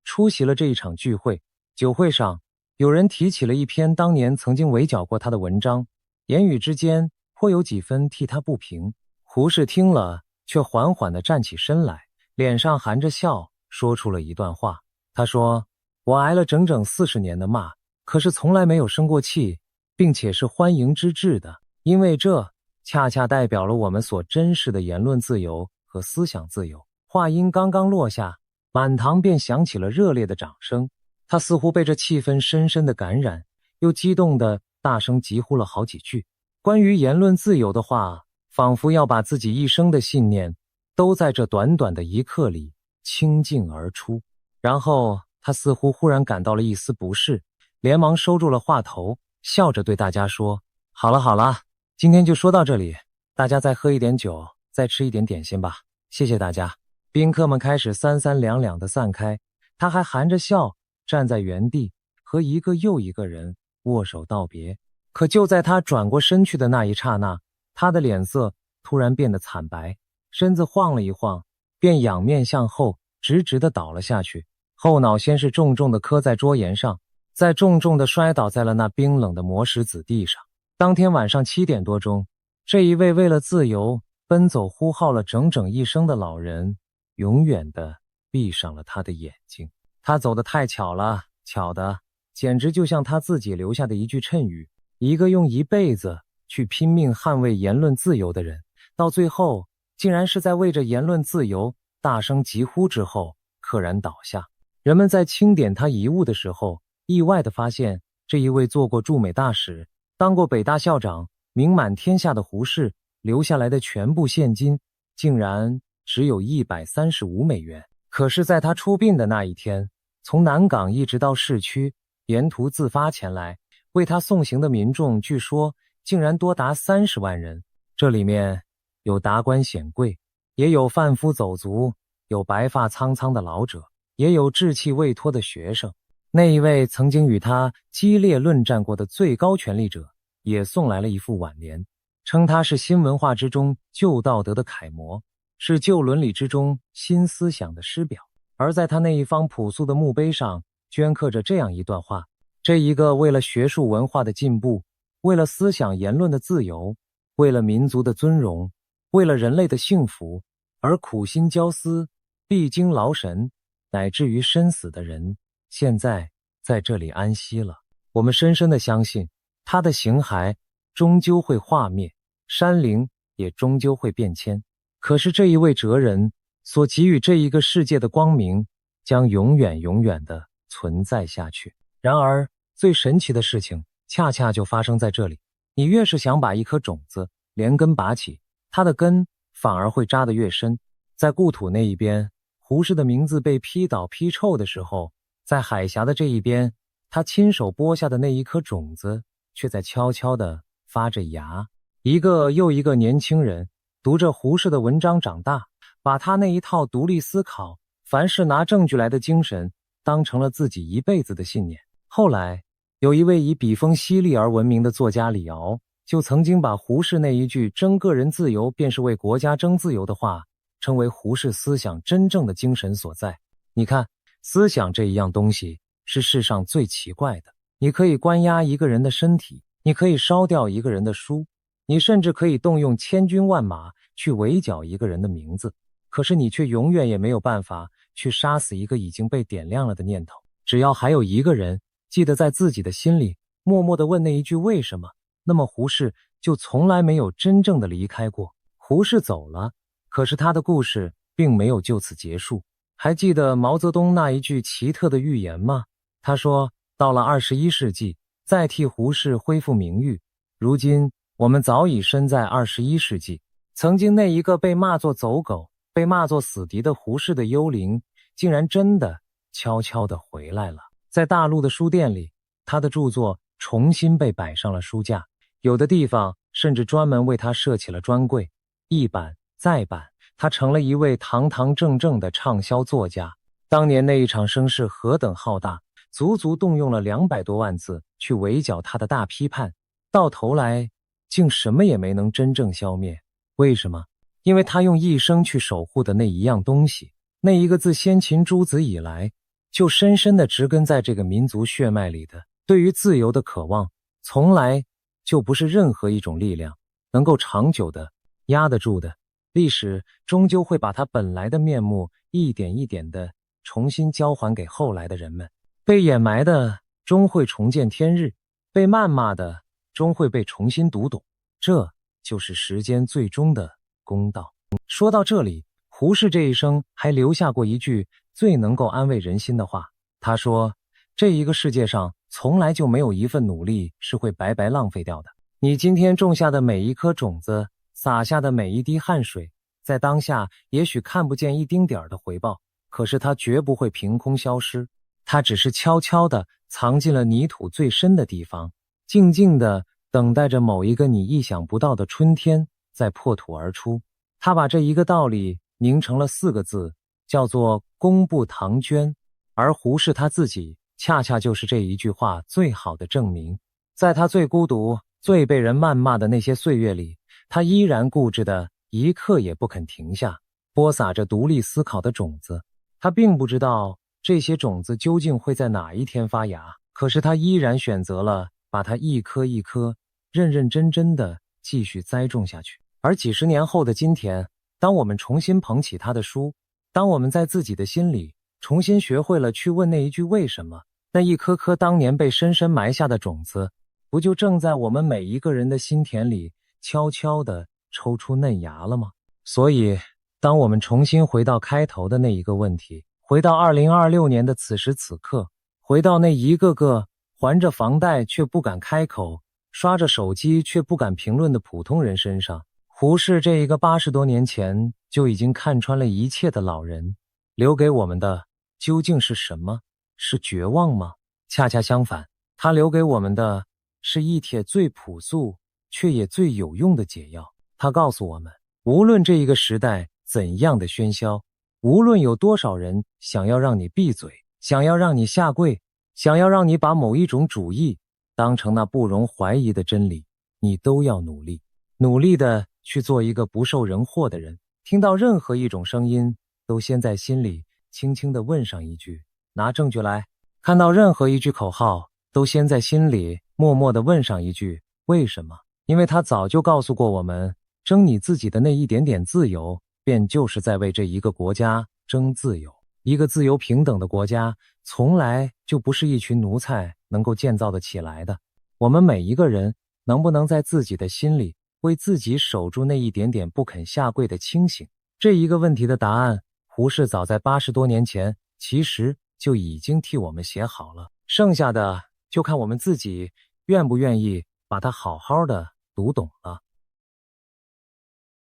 出席了这一场聚会。酒会上，有人提起了一篇当年曾经围剿过他的文章，言语之间颇有几分替他不平。胡适听了，却缓缓地站起身来，脸上含着笑，说出了一段话。他说：我挨了整整40年的骂，可是从来没有生过气，并且是欢迎之至的，因为这恰恰代表了我们所珍视的言论自由和思想自由。话音刚刚落下，满堂便响起了热烈的掌声。他似乎被这气氛深深的感染，又激动地大声疾呼了好几句关于言论自由的话，仿佛要把自己一生的信念都在这短短的一刻里倾尽而出。然后他似乎忽然感到了一丝不适，连忙收住了话头，笑着对大家说：好了好了，今天就说到这里，大家再喝一点酒，再吃一点点心吧，谢谢大家。宾客们开始三三两两地散开，他还含着笑站在原地，和一个又一个人握手道别。可就在他转过身去的那一刹那，他的脸色突然变得惨白，身子晃了一晃，便仰面向后直直地倒了下去，后脑先是重重地磕在桌沿上，再重重地摔倒在了那冰冷的磨石子地上。当天晚上7点多钟，这一位为了自由奔走呼号了整整一生的老人，永远地闭上了他的眼睛。他走得太巧了，巧的简直就像他自己留下的一句谶语，一个用一辈子去拼命捍卫言论自由的人，到最后竟然是在为着言论自由大声疾呼之后溘然倒下。人们在清点他遗物的时候，意外地发现，这一位做过驻美大使、当过北大校长、名满天下的胡适留下来的全部现金竟然只有135美元。可是在他出殡的那一天，从南港一直到市区，沿途自发前来为他送行的民众据说竟然多达30万人。这里面有达官显贵，也有贩夫走卒，有白发苍苍的老者，也有志气未脱的学生。那一位曾经与他激烈论战过的最高权力者也送来了一副挽联，称他是新文化之中旧道德的楷模，是旧伦理之中新思想的师表。而在他那一方朴素的墓碑上镌刻着这样一段话：这一个为了学术文化的进步，为了思想言论的自由，为了民族的尊荣，为了人类的幸福而苦心交思，历经劳神乃至于身死的人，现在在这里安息了。我们深深地相信，他的形骸终究会化灭，山陵也终究会变迁。可是这一位哲人所给予这一个世界的光明，将永远永远地存在下去。然而最神奇的事情恰恰就发生在这里，你越是想把一颗种子连根拔起，它的根反而会扎得越深。在故土那一边，胡适的名字被批倒批臭的时候，在海峡的这一边，他亲手播下的那一颗种子却在悄悄地发着芽。一个又一个年轻人读着胡适的文章长大，把他那一套独立思考、凡事拿证据来的精神当成了自己一辈子的信念。后来有一位以笔锋犀利而闻名的作家李敖，就曾经把胡适那一句争个人自由便是为国家争自由的话，称为胡适思想真正的精神所在。你看，思想这一样东西是世上最奇怪的，你可以关押一个人的身体，你可以烧掉一个人的书，你甚至可以动用千军万马去围剿一个人的名字，可是你却永远也没有办法去杀死一个已经被点亮了的念头。只要还有一个人记得在自己的心里默默地问那一句为什么，那么胡适就从来没有真正的离开过。胡适走了，可是他的故事并没有就此结束。还记得毛泽东那一句奇特的预言吗？他说，到了21世纪，再替胡适恢复名誉。如今我们早已身在21世纪，曾经那一个被骂作走狗、被骂作死敌的胡适的幽灵，竟然真的悄悄地回来了。在大陆的书店里，他的著作重新被摆上了书架，有的地方甚至专门为他设起了专柜，一版再版，他成了一位堂堂正正的畅销作家。当年那一场声势何等浩大，足足动用了200多万字去围剿他的大批判，到头来竟什么也没能真正消灭。为什么？因为他用一生去守护的那一样东西，那一个自先秦诸子以来就深深地植根在这个民族血脉里的对于自由的渴望，从来就不是任何一种力量能够长久地压得住的。历史终究会把它本来的面目一点一点地重新交还给后来的人们。被掩埋的终会重见天日，被谩骂的终会被重新读懂，这就是时间最终的公道。说到这里，胡适这一生还留下过一句最能够安慰人心的话，他说，这一个世界上从来就没有一份努力是会白白浪费掉的。你今天种下的每一颗种子，洒下的每一滴汗水，在当下也许看不见一丁点儿的回报，可是它绝不会凭空消失，它只是悄悄地藏进了泥土最深的地方，静静地等待着某一个你意想不到的春天再破土而出。他把这一个道理凝成了4个字，叫做功不唐捐。而胡适他自己恰恰就是这一句话最好的证明。在他最孤独、最被人谩骂的那些岁月里，他依然固执的一刻也不肯停下，播撒着独立思考的种子。他并不知道这些种子究竟会在哪一天发芽，可是他依然选择了把它一颗一颗认认真真的继续栽种下去。而几十年后的今天，当我们重新捧起他的书，当我们在自己的心里重新学会了去问那一句为什么，那一颗颗当年被深深埋下的种子，不就正在我们每一个人的心田里悄悄地抽出嫩芽了吗？所以当我们重新回到开头的那一个问题，回到2026年的此时此刻，回到那一个个还着房贷却不敢开口，刷着手机却不敢评论的普通人身上，胡适这一个80多年前就已经看穿了一切的老人，留给我们的究竟是什么？是绝望吗？恰恰相反，他留给我们的是一帖最朴素却也最有用的解药。他告诉我们，无论这一个时代怎样的喧嚣，无论有多少人想要让你闭嘴，想要让你下跪，想要让你把某一种主义当成那不容怀疑的真理，你都要努力，努力的去做一个不受人祸的人。听到任何一种声音，都先在心里轻轻地问上一句，拿证据来。看到任何一句口号，都先在心里默默地问上一句为什么。因为他早就告诉过我们，争你自己的那一点点自由，便就是在为这一个国家争自由。一个自由平等的国家，从来就不是一群奴才能够建造得起来的。我们每一个人能不能在自己的心里为自己守住那一点点不肯下跪的清醒，这一个问题的答案，胡适早在80多年前其实就已经替我们写好了，剩下的就看我们自己愿不愿意把它好好的读懂了。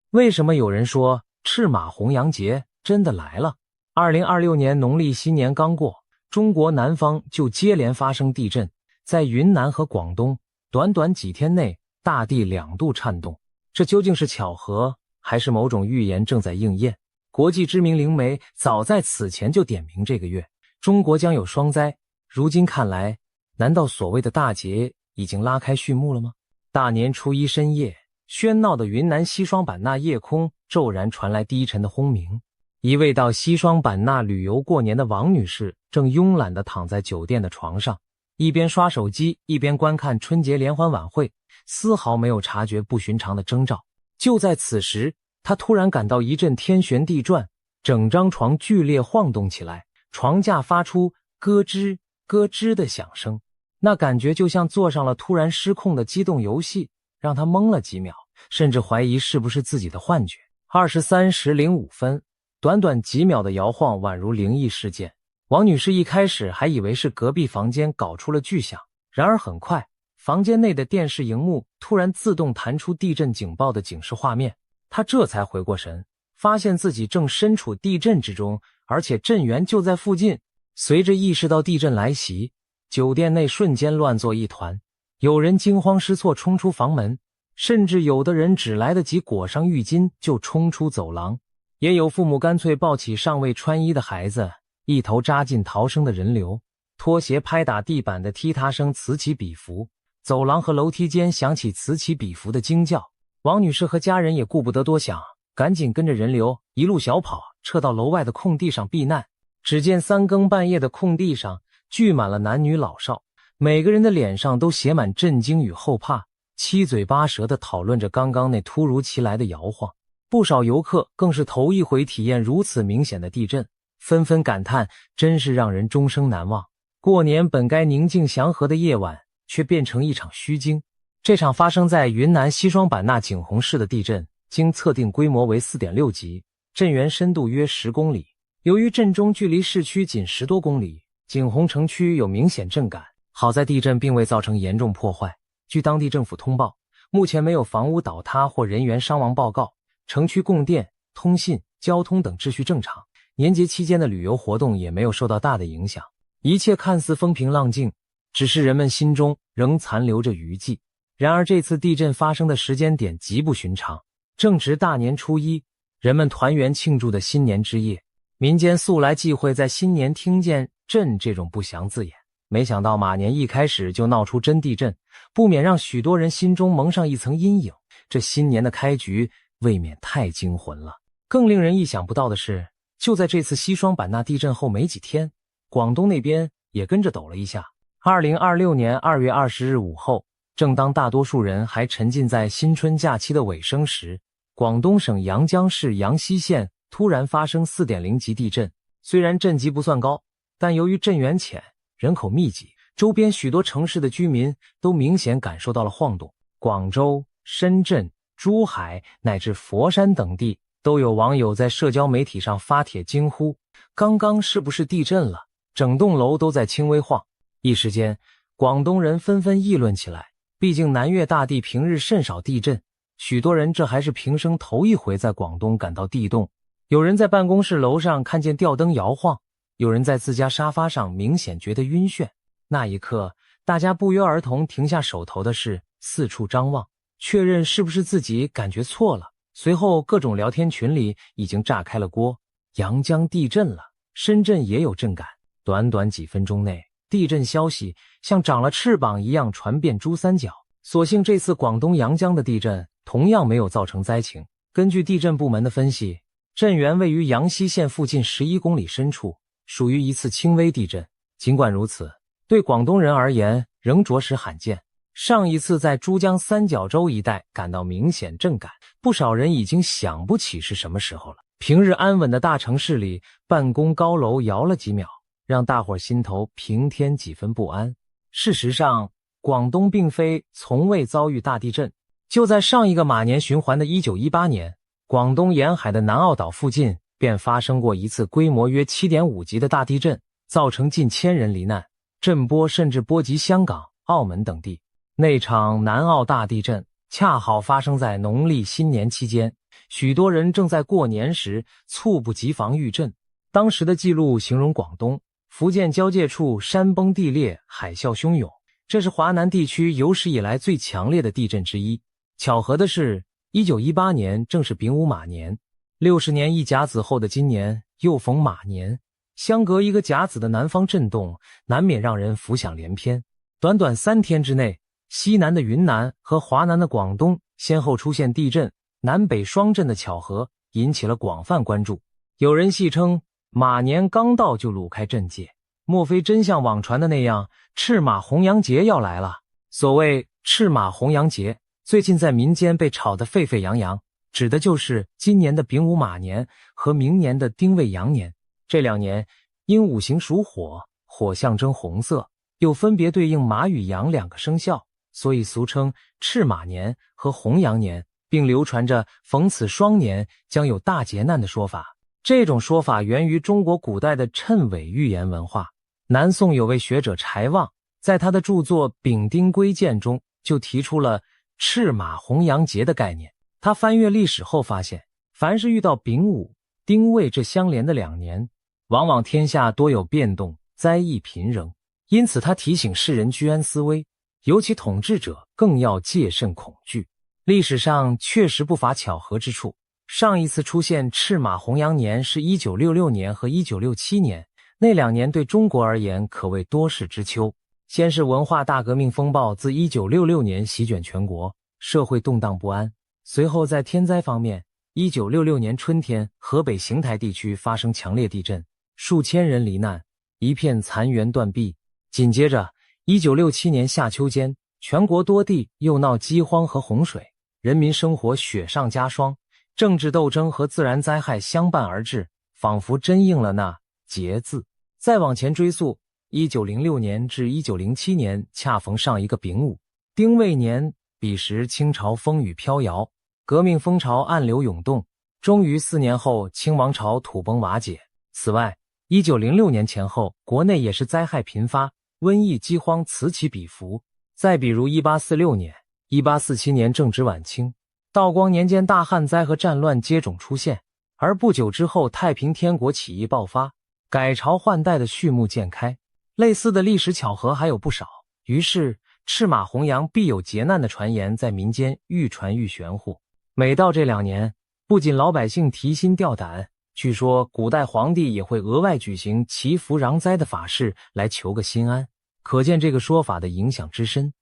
为什么有人说赤马红羊节真的来了？2026年农历新年刚过，中国南方就接连发生地震，在云南和广东，短短几天内大地2度颤动，这究竟是巧合，还是某种预言正在应验？国际知名灵媒早在此前就点明这个月中国将有霜灾，如今看来难道所谓的大劫已经拉开序幕了吗？大年初一深夜，喧闹的云南西双版纳夜空骤然传来低沉的轰鸣。一位到西双版纳旅游过年的王女士正慵懒地躺在酒店的床上，一边刷手机一边观看春节联欢晚会，丝毫没有察觉不寻常的征兆。就在此时，她突然感到一阵天旋地转，整张床剧烈晃动起来，床架发出咯吱咯吱的响声，那感觉就像坐上了突然失控的机动游戏，让她懵了几秒，甚至怀疑是不是自己的幻觉。23时05分，短短几秒的摇晃宛如灵异事件。王女士一开始还以为是隔壁房间搞出了巨响，然而很快，房间内的电视荧幕突然自动弹出地震警报的警示画面，她这才回过神，发现自己正身处地震之中，而且震源就在附近。随着意识到地震来袭，酒店内瞬间乱作一团，有人惊慌失措冲出房门，甚至有的人只来得及裹上浴巾就冲出走廊，也有父母干脆抱起尚未穿衣的孩子，一头扎进逃生的人流，拖鞋拍打地板的踢踏声此起彼伏，走廊和楼梯间响起此起彼伏的惊叫。王女士和家人也顾不得多想，赶紧跟着人流一路小跑，撤到楼外的空地上避难。只见3更半夜的空地上聚满了男女老少，每个人的脸上都写满震惊与后怕，七嘴八舌地讨论着刚刚那突如其来的摇晃。不少游客更是头一回体验如此明显的地震，纷纷感叹真是让人终生难忘。过年本该宁静祥和的夜晚却变成一场虚惊。这场发生在云南西双版纳景洪市的地震，经测定规模为 4.6 级，震源深度约10公里。由于震中距离市区仅10多公里，景洪城区有明显震感，好在地震并未造成严重破坏。据当地政府通报，目前没有房屋倒塌或人员伤亡报告，城区供电、通信、交通等秩序正常，年节期间的旅游活动也没有受到大的影响，一切看似风平浪静，只是人们心中仍残留着余悸。然而这次地震发生的时间点极不寻常，正值大年初一，人们团圆庆祝的新年之夜。民间素来忌讳在新年听见震这种不祥字眼，没想到马年一开始就闹出真地震，不免让许多人心中蒙上一层阴影。这新年的开局未免太惊魂了。更令人意想不到的是，就在这次西双版纳地震后没几天，广东那边也跟着抖了一下。2026年2月20日午后，正当大多数人还沉浸在新春假期的尾声时，广东省阳江市阳西县突然发生 4.0 级地震。虽然震级不算高，但由于震源浅，人口密集，周边许多城市的居民都明显感受到了晃动。广州、深圳、珠海乃至佛山等地都有网友在社交媒体上发帖惊呼，刚刚是不是地震了？整栋楼都在轻微晃。一时间，广东人纷纷议论起来，毕竟南粤大地平日甚少地震，许多人这还是平生头一回在广东感到地动。有人在办公室楼上看见吊灯摇晃，有人在自家沙发上明显觉得晕眩。那一刻，大家不约而同停下手头的事，四处张望，确认是不是自己感觉错了。随后各种聊天群里已经炸开了锅，阳江地震了，深圳也有震感。短短几分钟内，地震消息像长了翅膀一样传遍珠三角。所幸这次广东阳江的地震同样没有造成灾情。根据地震部门的分析，震源位于阳西县附近11公里深处，属于一次轻微地震。尽管如此，对广东人而言仍着实罕见。上一次在珠江三角洲一带感到明显震感，不少人已经想不起是什么时候了。平日安稳的大城市里，办公高楼摇了几秒，让大伙心头平添几分不安。事实上，广东并非从未遭遇大地震。就在上一个马年循环的1918年，广东沿海的南澳岛附近便发生过一次规模约 7.5 级的大地震，造成近1000人罹难，震波甚至波及香港、澳门等地。那场南澳大地震恰好发生在农历新年期间，许多人正在过年时猝不及防遇震。当时的记录形容广东、福建交界处山崩地裂，海啸汹涌，这是华南地区有史以来最强烈的地震之一。巧合的是，1918年正是丙午马年，60年一甲子后的今年又逢马年，相隔一个甲子的南方震动，难免让人浮想联翩。短短3天之内，西南的云南和华南的广东先后出现地震，南北双震的巧合引起了广泛关注。有人戏称马年刚到就鲁开震界，莫非真像网传的那样，赤马红羊节要来了？所谓赤马红羊节，最近在民间被炒得沸沸扬扬，指的就是今年的丙午马年和明年的丁未羊年。这2年因五行属火，火象征红色，又分别对应马与羊2个生肖，所以俗称赤马年和红羊年，并流传着逢此双年将有大劫难的说法。这种说法源于中国古代的谶纬预言文化。南宋有位学者柴望，在他的著作《丙丁归鉴》中就提出了赤马红羊节的概念。他翻阅历史后发现，凡是遇到丙午、丁未这相连的2年，往往天下多有变动，灾异频仍。因此他提醒世人居安思危，尤其统治者更要戒慎恐惧。历史上确实不乏巧合之处，上一次出现赤马红羊年是1966年和1967年，那2年对中国而言可谓多事之秋。先是文化大革命风暴自1966年席卷全国，社会动荡不安。随后在天灾方面，1966年春天，河北邢台地区发生强烈地震，数千人罹难，一片残垣断壁。紧接着1967年夏秋间，全国多地又闹饥荒和洪水，人民生活雪上加霜，政治斗争和自然灾害相伴而至，仿佛真应了那劫字。再往前追溯，1906年至1907年恰逢上一个丙午、丁未年，彼时清朝风雨飘摇，革命风潮暗流涌动，终于4年后清王朝土崩瓦解。此外，1906年前后，国内也是灾害频发，瘟疫饥荒此起彼伏。再比如1846年、1847年正值晚清，道光年间大旱灾和战乱接踵出现，而不久之后太平天国起义爆发，改朝换代的序幕渐开。类似的历史巧合还有不少，于是赤马红羊必有劫难的传言在民间愈传愈玄乎。每到这2年，不仅老百姓提心吊胆，据说古代皇帝也会额外举行祈福攘灾的法事来求个心安，可见这个说法的影响之深。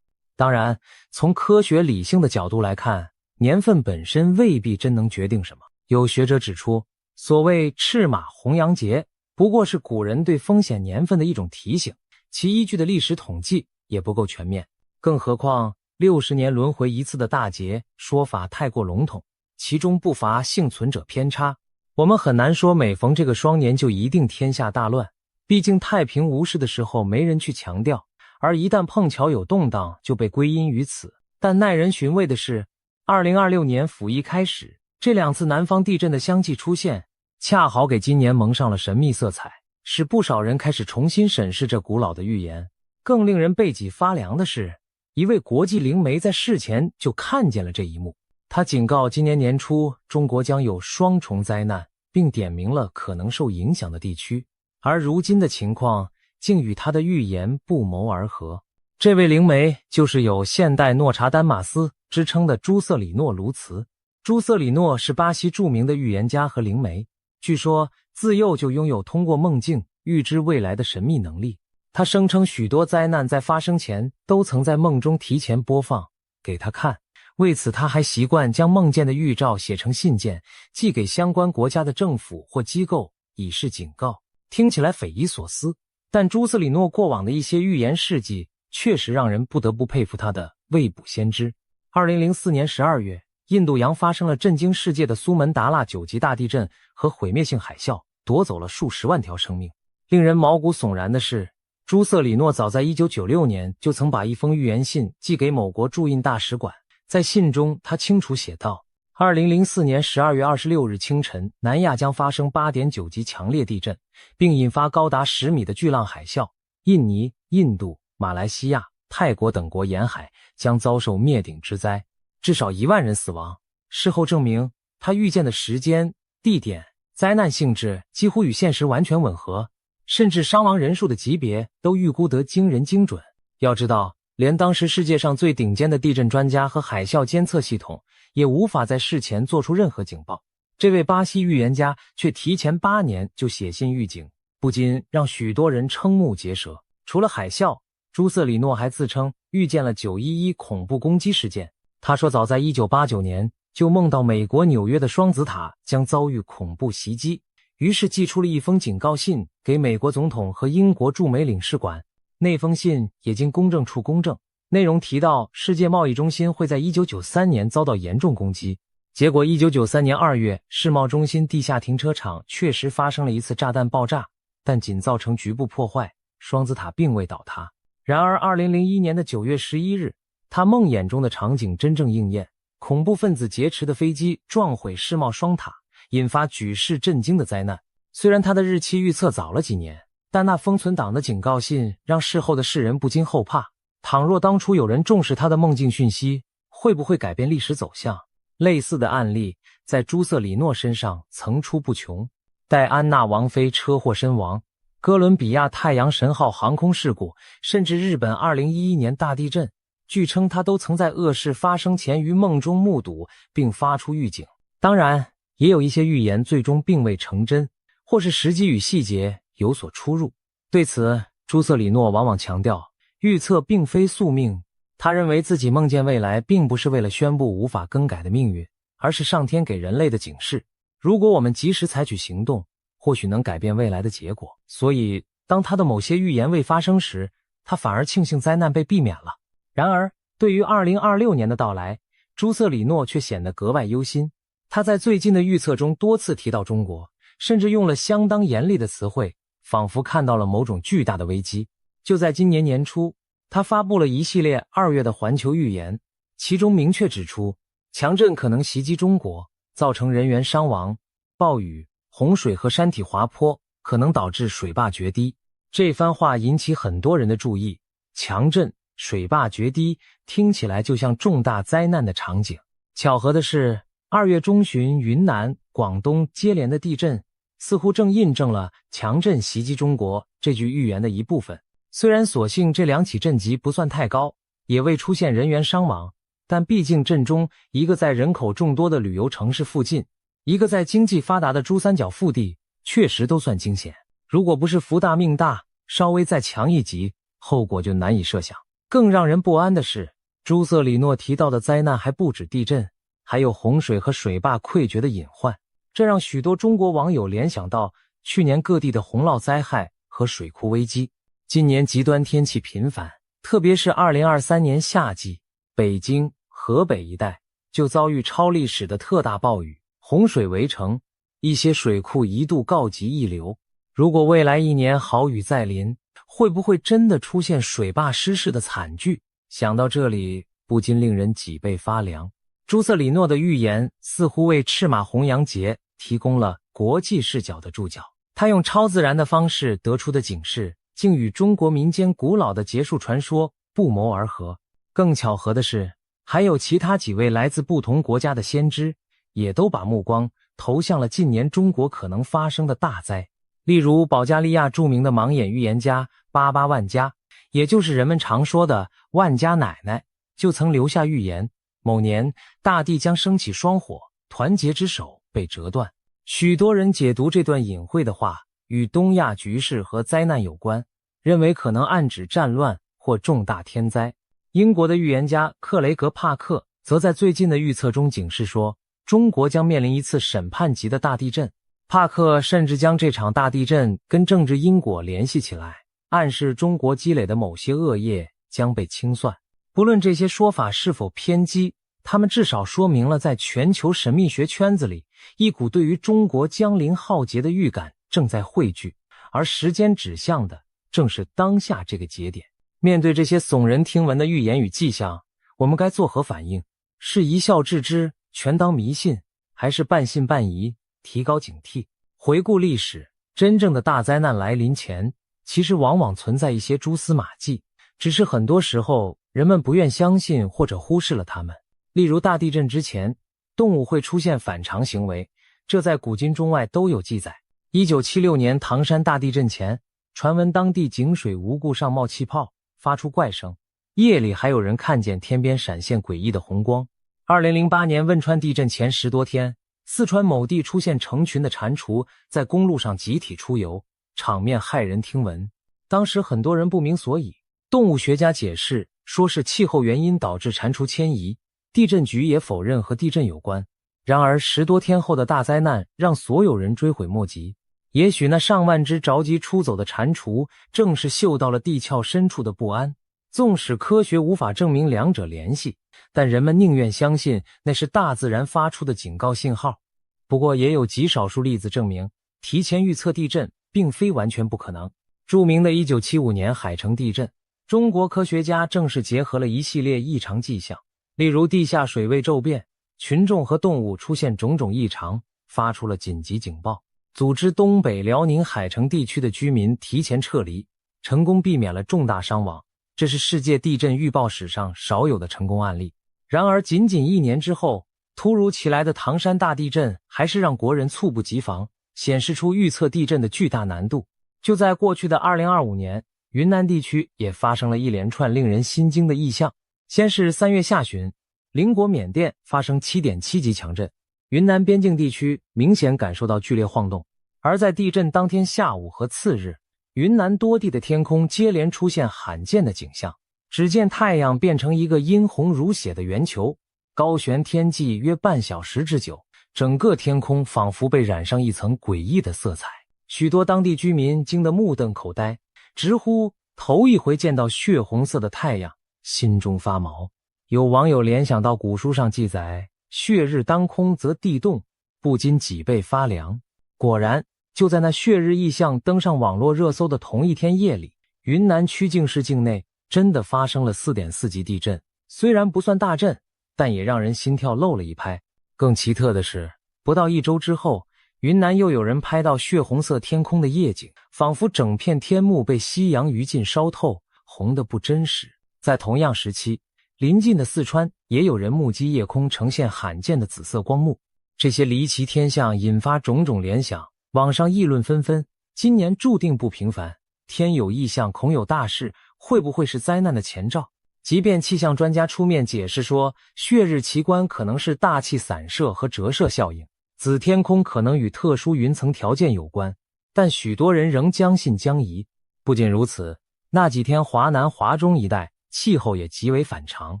当然，从科学理性的角度来看，年份本身未必真能决定什么。有学者指出，所谓赤马红羊节不过是古人对风险年份的一种提醒，其依据的历史统计也不够全面。更何况60年轮回一次的大劫说法太过笼统，其中不乏幸存者偏差。我们很难说每逢这个双年就一定天下大乱，毕竟太平无事的时候没人去强调，而一旦碰巧有动荡就被归因于此。但耐人寻味的是，2026年甫一开始，这2次南方地震的相继出现，恰好给今年蒙上了神秘色彩，使不少人开始重新审视这古老的预言。更令人背脊发凉的是，一位国际灵媒在事前就看见了这一幕。他警告今年年初中国将有双重灾难，并点明了可能受影响的地区，而如今的情况竟与他的预言不谋而合。这位灵媒就是有现代诺查丹马斯之称的朱瑟里诺·卢茨。朱瑟里诺是巴西著名的预言家和灵媒，据说自幼就拥有通过梦境预知未来的神秘能力。他声称许多灾难在发生前都曾在梦中提前播放给他看，为此他还习惯将梦见的预兆写成信件，寄给相关国家的政府或机构，以示警告。听起来匪夷所思，但朱瑟里诺过往的一些预言事迹确实让人不得不佩服他的未卜先知。2004年12月，印度洋发生了震惊世界的苏门答腊9级大地震和毁灭性海啸，夺走了数十万条生命。令人毛骨悚然的是，朱瑟里诺早在1996年就曾把一封预言信寄给某国驻印大使馆，在信中他清楚写道，2004年12月26日清晨，南亚将发生 8.9 级强烈地震，并引发高达10米的巨浪海啸，印尼、印度、马来西亚、泰国等国沿海将遭受灭顶之灾，至少1万人死亡。事后证明，他预见的时间、地点、灾难性质几乎与现实完全吻合，甚至伤亡人数的级别都预估得惊人精准。要知道，连当时世界上最顶尖的地震专家和海啸监测系统也无法在事前做出任何警报，这位巴西预言家却提前8年就写信预警，不禁让许多人瞠目结舌。除了海啸，朱瑟里诺还自称预见了911恐怖攻击事件。他说早在1989年就梦到美国纽约的双子塔将遭遇恐怖袭击，于是寄出了一封警告信给美国总统和英国驻美领事馆。那封信也经公证处公证，内容提到世界贸易中心会在1993年遭到严重攻击。结果1993年2月，世贸中心地下停车场确实发生了一次炸弹爆炸，但仅造成局部破坏，双子塔并未倒塌。然而2001年的9月11日，他梦魇中的场景真正应验，恐怖分子劫持的飞机撞毁世贸双塔，引发举世震惊的灾难。虽然他的日期预测早了几年，但那封存档的警告信让事后的世人不禁后怕，倘若当初有人重视他的梦境讯息，会不会改变历史走向？类似的案例在朱瑟里诺身上层出不穷。戴安娜王妃车祸身亡，哥伦比亚太阳神号航空事故，甚至日本2011年大地震，据称他都曾在恶事发生前于梦中目睹并发出预警。当然，也有一些预言最终并未成真，或是时机与细节有所出入。对此，朱瑟里诺往往强调，预测并非宿命。他认为自己梦见未来并不是为了宣布无法更改的命运，而是上天给人类的警示。如果我们及时采取行动，或许能改变未来的结果。所以，当他的某些预言未发生时，他反而庆幸灾难被避免了。然而，对于2026年的到来，朱瑟里诺却显得格外忧心。他在最近的预测中多次提到中国，甚至用了相当严厉的词汇，仿佛看到了某种巨大的危机。就在今年年初，他发布了一系列2月的环球预言，其中明确指出，强震可能袭击中国，造成人员伤亡，暴雨、洪水和山体滑坡可能导致水坝决堤。这番话引起很多人的注意，强震、水坝决堤听起来就像重大灾难的场景。巧合的是，2月中旬云南、广东接连的地震似乎正印证了强震袭击中国这句预言的一部分。虽然所幸这2起震级不算太高，也未出现人员伤亡，但毕竟震中一个在人口众多的旅游城市附近，一个在经济发达的珠三角腹地，确实都算惊险。如果不是福大命大，稍微再强一级，后果就难以设想。更让人不安的是，朱瑟里诺提到的灾难还不止地震，还有洪水和水坝溃决的隐患，这让许多中国网友联想到去年各地的洪涝灾害和水库危机。今年极端天气频繁，特别是2023年夏季，北京、河北一带就遭遇超历史的特大暴雨，洪水围城，一些水库一度告急溢流。如果未来1年好雨再临，会不会真的出现水坝失事的惨剧？想到这里，不禁令人脊背发凉。朱瑟里诺的预言似乎为赤马弘扬节提供了国际视角的注脚，他用超自然的方式得出的警示，竟与中国民间古老的结束传说不谋而合。更巧合的是，还有其他几位来自不同国家的先知，也都把目光投向了近年中国可能发生的大灾。例如保加利亚著名的盲眼预言家巴巴万加，也就是人们常说的万家奶奶，就曾留下预言，某年大地将升起双火，团结之手被折断。许多人解读这段隐晦的话与东亚局势和灾难有关，认为可能暗指战乱或重大天灾。英国的预言家克雷格·帕克则在最近的预测中警示说，中国将面临一次审判级的大地震。帕克甚至将这场大地震跟政治因果联系起来，暗示中国积累的某些恶业将被清算。不论这些说法是否偏激，他们至少说明了在全球神秘学圈子里，一股对于中国将临浩劫的预感正在汇聚，而时间指向的正是当下这个节点。面对这些耸人听闻的预言与迹象，我们该作何反应？是一笑置之，全当迷信，还是半信半疑，提高警惕？回顾历史，真正的大灾难来临前，其实往往存在一些蛛丝马迹，只是很多时候人们不愿相信或者忽视了它们。例如大地震之前，动物会出现反常行为，这在古今中外都有记载。1976年唐山大地震前，传闻当地井水无故上冒气泡，发出怪声，夜里还有人看见天边闪现诡异的红光。2008年汶川地震前10多天，四川某地出现成群的蟾蜍在公路上集体出游，场面骇人听闻。当时很多人不明所以，动物学家解释说是气候原因导致蟾蜍迁移，地震局也否认和地震有关。然而10多天后的大灾难让所有人追悔莫及，也许那上万只着急出走的蟾蜍正是嗅到了地壳深处的不安。纵使科学无法证明两者联系，但人们宁愿相信那是大自然发出的警告信号。不过也有极少数例子证明，提前预测地震并非完全不可能。著名的1975年海城地震，中国科学家正是结合了一系列异常迹象，例如地下水位骤变，群众和动物出现种种异常，发出了紧急警报，组织东北辽宁海城地区的居民提前撤离，成功避免了重大伤亡。这是世界地震预报史上少有的成功案例。然而仅仅1年之后，突如其来的唐山大地震还是让国人猝不及防，显示出预测地震的巨大难度。就在过去的2025年，云南地区也发生了一连串令人心惊的异象。先是3月下旬，邻国缅甸发生 7.7 级强震，云南边境地区明显感受到剧烈晃动。而在地震当天下午和次日，云南多地的天空接连出现罕见的景象，只见太阳变成一个殷红如血的圆球，高悬天际约半小时之久，整个天空仿佛被染上一层诡异的色彩。许多当地居民惊得目瞪口呆，直呼头一回见到血红色的太阳，心中发毛。有网友联想到古书上记载血日当空则地动，不禁脊背发凉。果然，就在那血日异象登上网络热搜的同一天夜里，云南曲靖市境内真的发生了 4.4 级地震。虽然不算大震，但也让人心跳漏了一拍。更奇特的是，不到1周之后，云南又有人拍到血红色天空的夜景，仿佛整片天幕被夕阳余烬烧透，红得不真实。在同样时期，临近的四川也有人目击夜空呈现罕见的紫色光幕。这些离奇天象引发种种联想，网上议论纷纷。今年注定不平凡，天有异象恐有大事，会不会是灾难的前兆？即便气象专家出面解释说，血日奇观可能是大气散射和折射效应，紫天空可能与特殊云层条件有关，但许多人仍将信将疑。不仅如此，那几天华南华中一带气候也极为反常，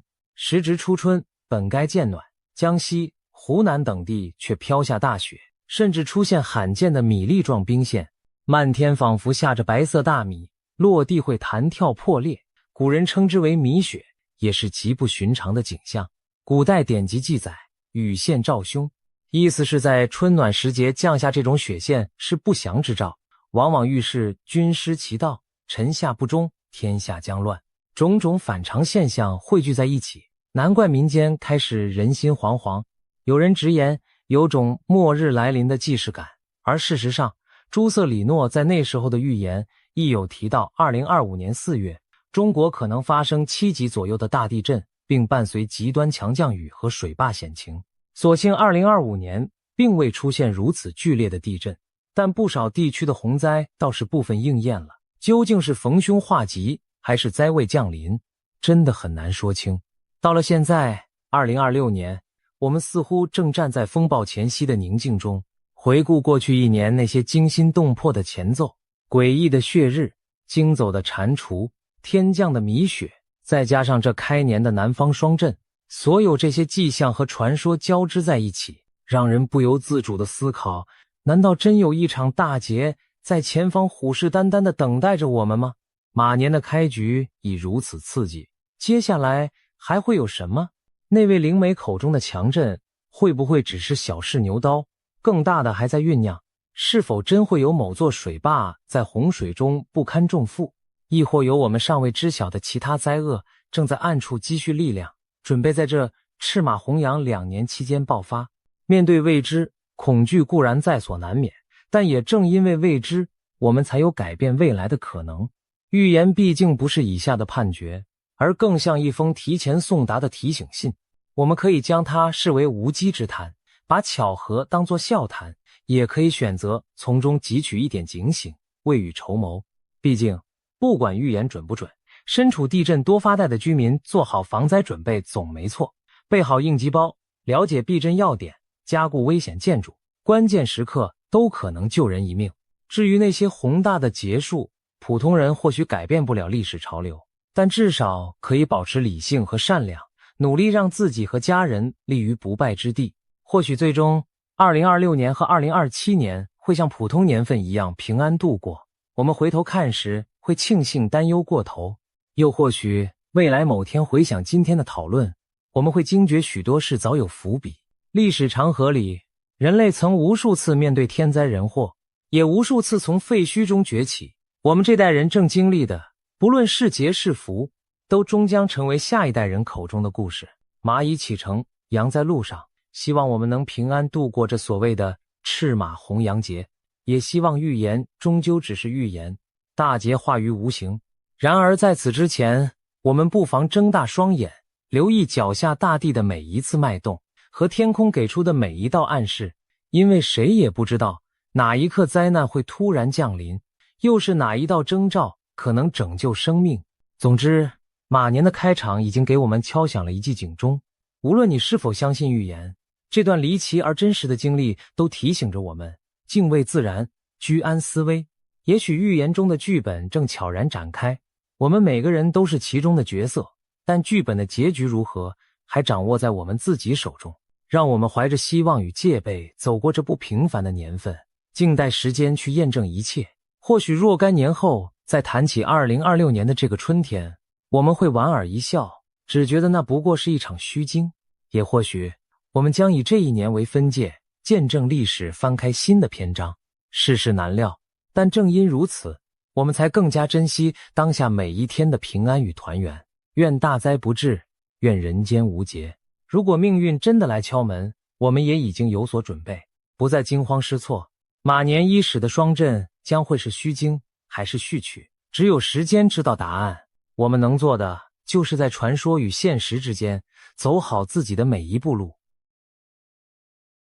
时值初春，本该渐暖，江西、湖南等地却飘下大雪，甚至出现罕见的米粒状冰线，漫天仿佛下着白色大米，落地会弹跳破裂，古人称之为米雪，也是极不寻常的景象。古代典籍记载，雨线兆凶，意思是在春暖时节降下这种雪线是不祥之兆，往往预示君失其道，臣下不忠，天下将乱。种种反常现象汇聚在一起，难怪民间开始人心惶惶。有人直言有种末日来临的既视感，而事实上，朱瑟里诺在那时候的预言亦有提到2025年4月，中国可能发生7级左右的大地震，并伴随极端强降雨和水坝险情。所幸2025年并未出现如此剧烈的地震，但不少地区的洪灾倒是部分应验了。究竟是逢凶化吉，还是灾未降临，真的很难说清。到了现在2026年，我们似乎正站在风暴前夕的宁静中，回顾过去1年那些惊心动魄的前奏，诡异的血日，惊走的蟾蜍，天降的米雪，再加上这开年的南方霜震，所有这些迹象和传说交织在一起，让人不由自主地思考，难道真有一场大劫在前方虎视眈眈地等待着我们吗？马年的开局已如此刺激，接下来还会有什么？那位灵媒口中的强震，会不会只是小试牛刀？更大的还在酝酿，是否真会有某座水坝在洪水中不堪重负？亦或有我们尚未知晓的其他灾厄正在暗处积蓄力量，准备在这赤马红羊2年期间爆发？面对未知，恐惧固然在所难免，但也正因为未知，我们才有改变未来的可能。预言毕竟不是以下的判决，而更像一封提前送达的提醒信。我们可以将它视为无稽之谈，把巧合当作笑谈，也可以选择从中汲取一点警醒，未雨绸缪。毕竟不管预言准不准，身处地震多发带的居民做好防灾准备总没错，备好应急包，了解避震要点，加固危险建筑，关键时刻都可能救人一命。至于那些宏大的结束，普通人或许改变不了历史潮流，但至少可以保持理性和善良，努力让自己和家人立于不败之地。或许最终2026年和2027年会像普通年份一样平安度过，我们回头看时会庆幸担忧过头，又或许未来某天回想今天的讨论，我们会惊觉许多事早有伏笔。历史长河里，人类曾无数次面对天灾人祸，也无数次从废墟中崛起。我们这代人正经历的，不论是劫是福，都终将成为下一代人口中的故事。蚂蚁启程，羊在路上，希望我们能平安度过这所谓的赤马红羊节，也希望预言终究只是预言，大劫化于无形。然而在此之前，我们不妨睁大双眼，留意脚下大地的每一次脉动和天空给出的每一道暗示，因为谁也不知道哪一刻灾难会突然降临，又是哪一道征兆可能拯救生命。总之，马年的开场已经给我们敲响了一记警钟。无论你是否相信预言，这段离奇而真实的经历都提醒着我们敬畏自然，居安思危。也许预言中的剧本正悄然展开，我们每个人都是其中的角色，但剧本的结局如何，还掌握在我们自己手中。让我们怀着希望与戒备走过这不平凡的年份，静待时间去验证一切。或许若干年后再谈起2026年的这个春天，我们会莞尔一笑，只觉得那不过是一场虚惊。也或许我们将以这一年为分界，见证历史翻开新的篇章。世事难料，但正因如此，我们才更加珍惜当下每一天的平安与团圆。愿大灾不至，愿人间无劫。如果命运真的来敲门，我们也已经有所准备，不再惊慌失措。马年伊始的双震将会是虚惊还是序曲，只有时间知道答案。我们能做的就是在传说与现实之间走好自己的每一步路。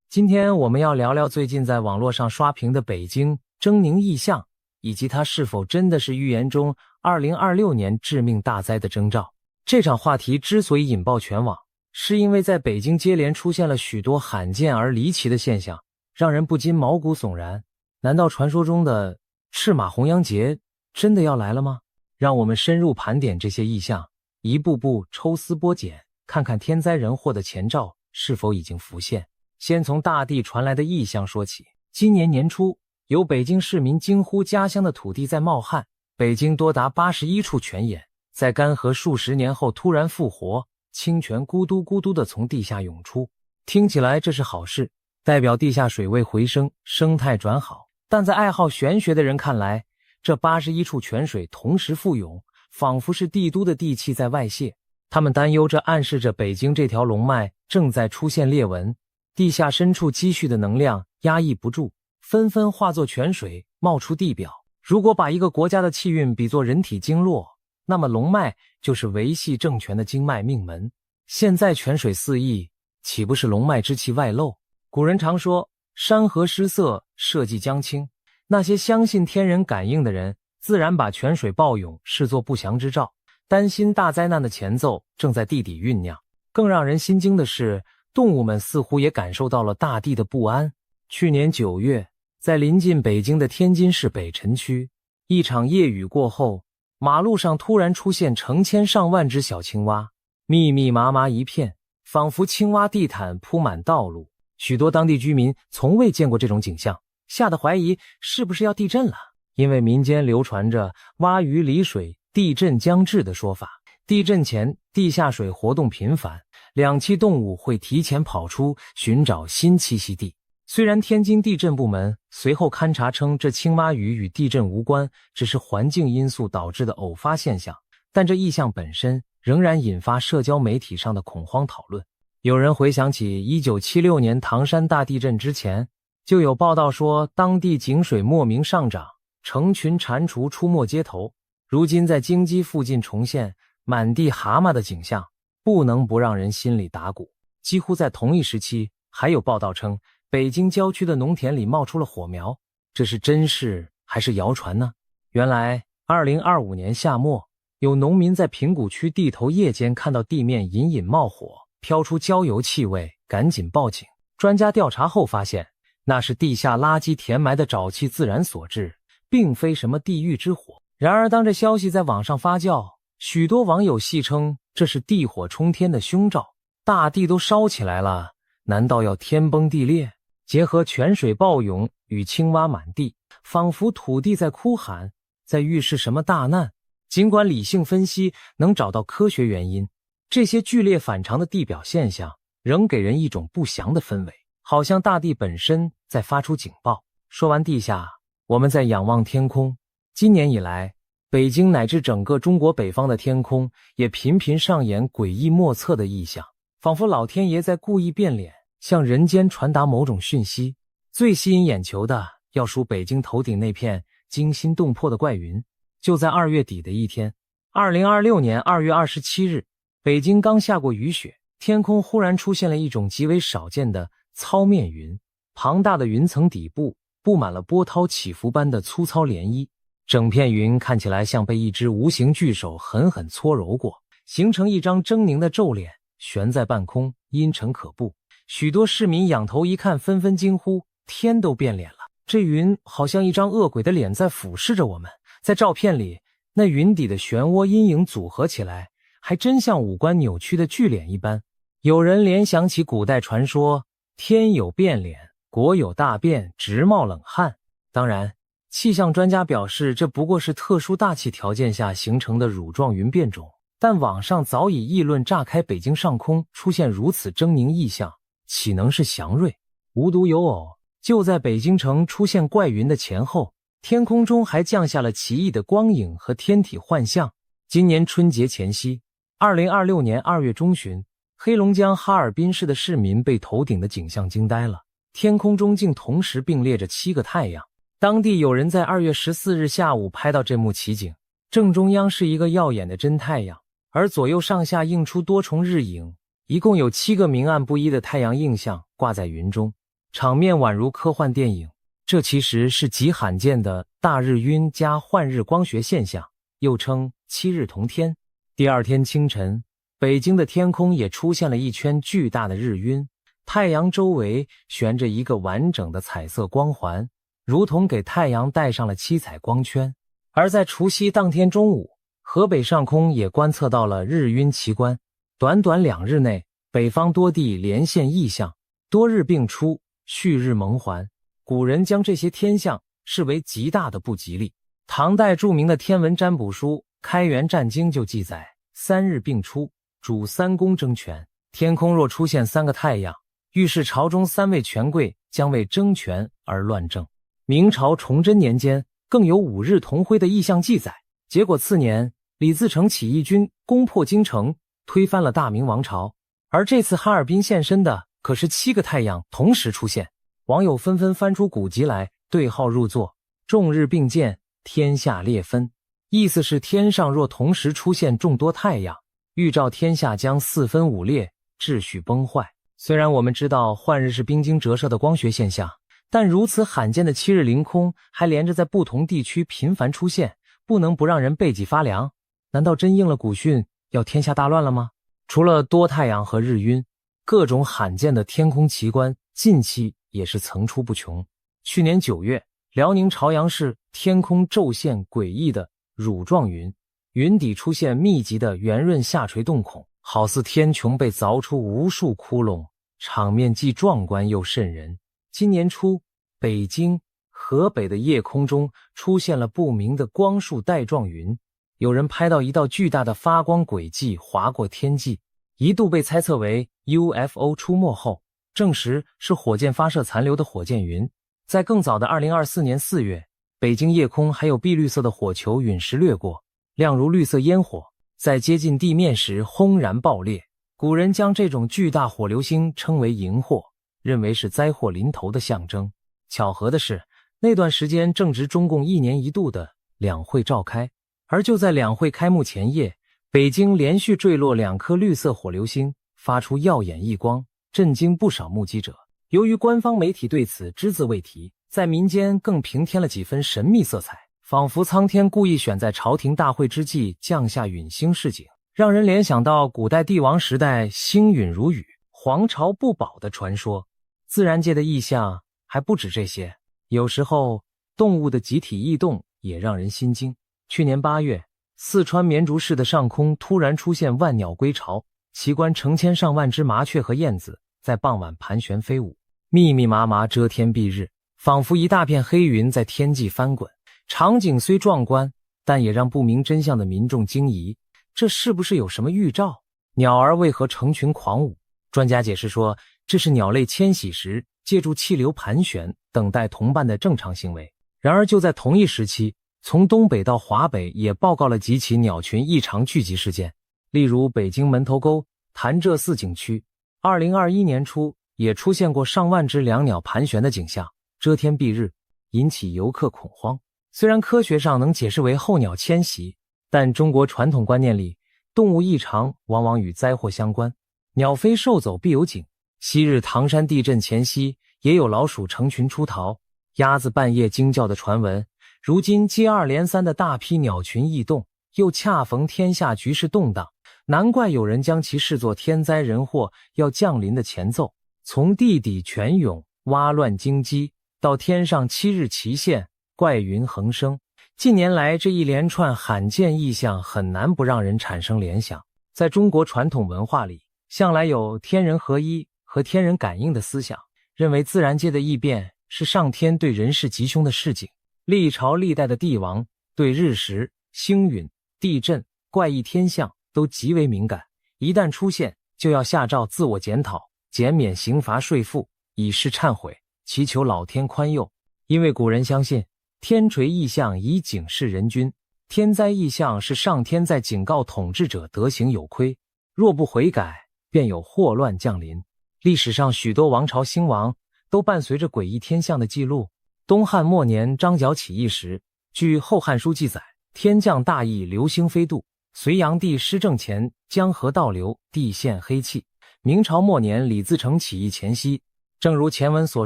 今天我们要聊聊最近在网络上刷屏的北京狰狞异象，以及它是否真的是预言中2026年致命大灾的征兆。这场话题之所以引爆全网，是因为在北京接连出现了许多罕见而离奇的现象，让人不禁毛骨悚然。难道传说中的赤马红羊节真的要来了吗？让我们深入盘点这些异象，一步步抽丝剥茧，看看天灾人祸的前兆是否已经浮现。先从大地传来的异象说起。今年年初，有北京市民惊呼家乡的土地在冒汗，北京多达81处泉眼在干涸数十年后突然复活，清泉咕嘟咕嘟地从地下涌出。听起来这是好事，代表地下水位回升，生态转好。但在爱好玄学的人看来，这81处泉水同时复涌，仿佛是帝都的地气在外泄。他们担忧这暗示着北京这条龙脉正在出现裂纹，地下深处积蓄的能量压抑不住，纷纷化作泉水冒出地表。如果把一个国家的气运比作人体经络，那么龙脉就是维系政权的经脉命门。现在泉水四溢，岂不是龙脉之气外露？古人常说山河失色，社稷将倾。那些相信天人感应的人，自然把泉水暴涌视作不祥之兆，担心大灾难的前奏正在地底酝酿。更让人心惊的是，动物们似乎也感受到了大地的不安。去年9月，在临近北京的天津市北辰区，一场夜雨过后，马路上突然出现成千上万只小青蛙，密密麻麻一片，仿佛青蛙地毯铺满道路。许多当地居民从未见过这种景象，吓得怀疑是不是要地震了。因为民间流传着蛙鱼离水，地震将至的说法。地震前，地下水活动频繁，两栖动物会提前跑出，寻找新栖息地。虽然天津地震部门随后勘查称这青蛙鱼与地震无关，只是环境因素导致的偶发现象，但这异象本身仍然引发社交媒体上的恐慌讨论。有人回想起1976年唐山大地震之前，就有报道说当地井水莫名上涨，成群蟾蜍出没街头。如今在京畿附近重现满地蛤蟆的景象，不能不让人心里打鼓。几乎在同一时期，还有报道称北京郊区的农田里冒出了火苗，这是真事还是谣传呢？原来2025年夏末，有农民在平谷区地头夜间看到地面隐隐冒火，飘出焦油气味，赶紧报警。专家调查后发现，那是地下垃圾填埋的沼气自然所致，并非什么地狱之火。然而当这消息在网上发酵，许多网友戏称这是地火冲天的凶兆，大地都烧起来了，难道要天崩地裂？结合泉水暴涌与青蛙满地，仿佛土地在哭喊，在预示什么大难。尽管理性分析能找到科学原因，这些剧烈反常的地表现象仍给人一种不祥的氛围，好像大地本身在发出警报。说完地下，我们再仰望天空。今年以来，北京乃至整个中国北方的天空也频频上演诡异莫测的异象，仿佛老天爷在故意变脸，向人间传达某种讯息。最吸引眼球的要数北京头顶那片惊心动魄的怪云。就在2月底的一天，2026年2月27日，北京刚下过雨雪，天空忽然出现了一种极为少见的糙面云，庞大的云层底部布满了波涛起伏般的粗糙涟漪，整片云看起来像被一只无形巨手狠狠搓揉过，形成一张狰狞的皱脸，悬在半空，阴沉可怖。许多市民仰头一看，纷纷惊呼：天都变脸了！这云好像一张恶鬼的脸在俯视着我们。在照片里，那云底的漩涡阴影组合起来，还真像五官扭曲的巨脸一般。有人联想起古代传说，天有变脸，国有大变，直冒冷汗。当然，气象专家表示这不过是特殊大气条件下形成的乳状云变种，但网上早已议论炸开北京上空出现如此狰狞异象，岂能是祥瑞？无独有偶，就在北京城出现怪云的前后，天空中还降下了奇异的光影和天体幻象。今年春节前夕，2026年2月中旬，黑龙江哈尔滨市的市民被头顶的景象惊呆了，天空中竟同时并列着7个太阳。当地有人在2月14日下午拍到这幕奇景，正中央是一个耀眼的真太阳，而左右上下映出多重日影，一共有7个明暗不一的太阳映像挂在云中，场面宛如科幻电影。这其实是极罕见的大日晕加幻日光学现象，又称7日同天。第二天清晨，北京的天空也出现了一圈巨大的日晕，太阳周围悬着一个完整的彩色光环，如同给太阳戴上了7彩光圈。而在除夕当天中午，河北上空也观测到了日晕奇观，短短2日内，北方多地连现异象，多日并出，旭日蒙环。古人将这些天象视为极大的不吉利。唐代著名的天文占卜书《开元战经》就记载：3日并出，主3宫争权。天空若出现3个太阳，预示朝中3位权贵将为争权而乱政。明朝崇祯年间更有5日同辉的异象记载，结果次年李自成起义军攻破京城，推翻了大明王朝。而这次哈尔滨现身的可是7个太阳同时出现。网友纷纷翻出古籍来对号入座，众日并见，天下裂分。意思是天上若同时出现众多太阳，预兆天下将4分5裂，秩序崩坏。虽然我们知道幻日是冰晶折射的光学现象，但如此罕见的7日凌空还连着在不同地区频繁出现，不能不让人背脊发凉。难道真应了古训，要天下大乱了吗？除了多太阳和日晕，各种罕见的天空奇观近期也是层出不穷。去年9月，辽宁朝阳市天空骤现诡异的乳状云，云底出现密集的圆润下垂洞孔，好似天穹被凿出无数窟窿，场面既壮观又瘆人。今年初，北京、河北的夜空中出现了不明的光束带状云，有人拍到一道巨大的发光轨迹划过天际，一度被猜测为 UFO 出没后证实是火箭发射残留的火箭云。在更早的2024年4月，北京夜空还有碧绿色的火球陨石掠过，亮如绿色烟火，在接近地面时轰然爆裂。古人将这种巨大火流星称为荧惑，认为是灾祸临头的象征。巧合的是，那段时间正值中共1年1度的两会召开，而就在两会开幕前夜，北京连续坠落2颗绿色火流星，发出耀眼异光，震惊不少目击者。由于官方媒体对此只字未提，在民间更平添了几分神秘色彩，仿佛苍天故意选在朝廷大会之际降下陨星示警，让人联想到古代帝王时代星陨如雨、皇朝不保的传说。自然界的异象还不止这些，有时候动物的集体异动也让人心惊。去年8月，四川绵竹市的上空突然出现万鸟归巢，奇观成千上万只麻雀和燕子在傍晚盘旋飞舞，密密麻麻遮天蔽日，仿佛一大片黑云在天际翻滚。场景虽壮观，但也让不明真相的民众惊疑，这是不是有什么预兆？鸟儿为何成群狂舞？专家解释说，这是鸟类迁徙时借助气流盘旋，等待同伴的正常行为。然而就在同一时期，从东北到华北也报告了几起鸟群异常聚集事件，例如北京门头沟、潭柘寺景区，2021年初也出现过上万只两鸟盘旋的景象，遮天蔽日，引起游客恐慌。虽然科学上能解释为候鸟迁徙，但中国传统观念里，动物异常往往与灾祸相关。鸟飞兽走必有警，昔日唐山地震前夕，也有老鼠成群出逃，鸭子半夜惊叫的传闻。如今接二连三的大批鸟群异动，又恰逢天下局势动荡，难怪有人将其视作天灾人祸要降临的前奏。从地底泉涌、蛙乱惊鸡，到天上7日齐现，怪云横生，近年来这一连串罕见异象很难不让人产生联想。在中国传统文化里，向来有天人合一和天人感应的思想，认为自然界的异变是上天对人世吉凶的示警。历朝历代的帝王对日食、星陨、地震、怪异天象都极为敏感，一旦出现就要下诏自我检讨，减免刑罚税赋，以示忏悔，祈求老天宽宥。因为古人相信，天垂异象以警示人君，天灾异象是上天在警告统治者德行有亏，若不悔改，便有祸乱降临。历史上许多王朝兴亡都伴随着诡异天象的记录。东汉末年张角起义时，据《后汉书》记载，天降大疫，流星飞渡。隋炀帝施政前，江河倒流，地现黑气。明朝末年李自成起义前夕，正如前文所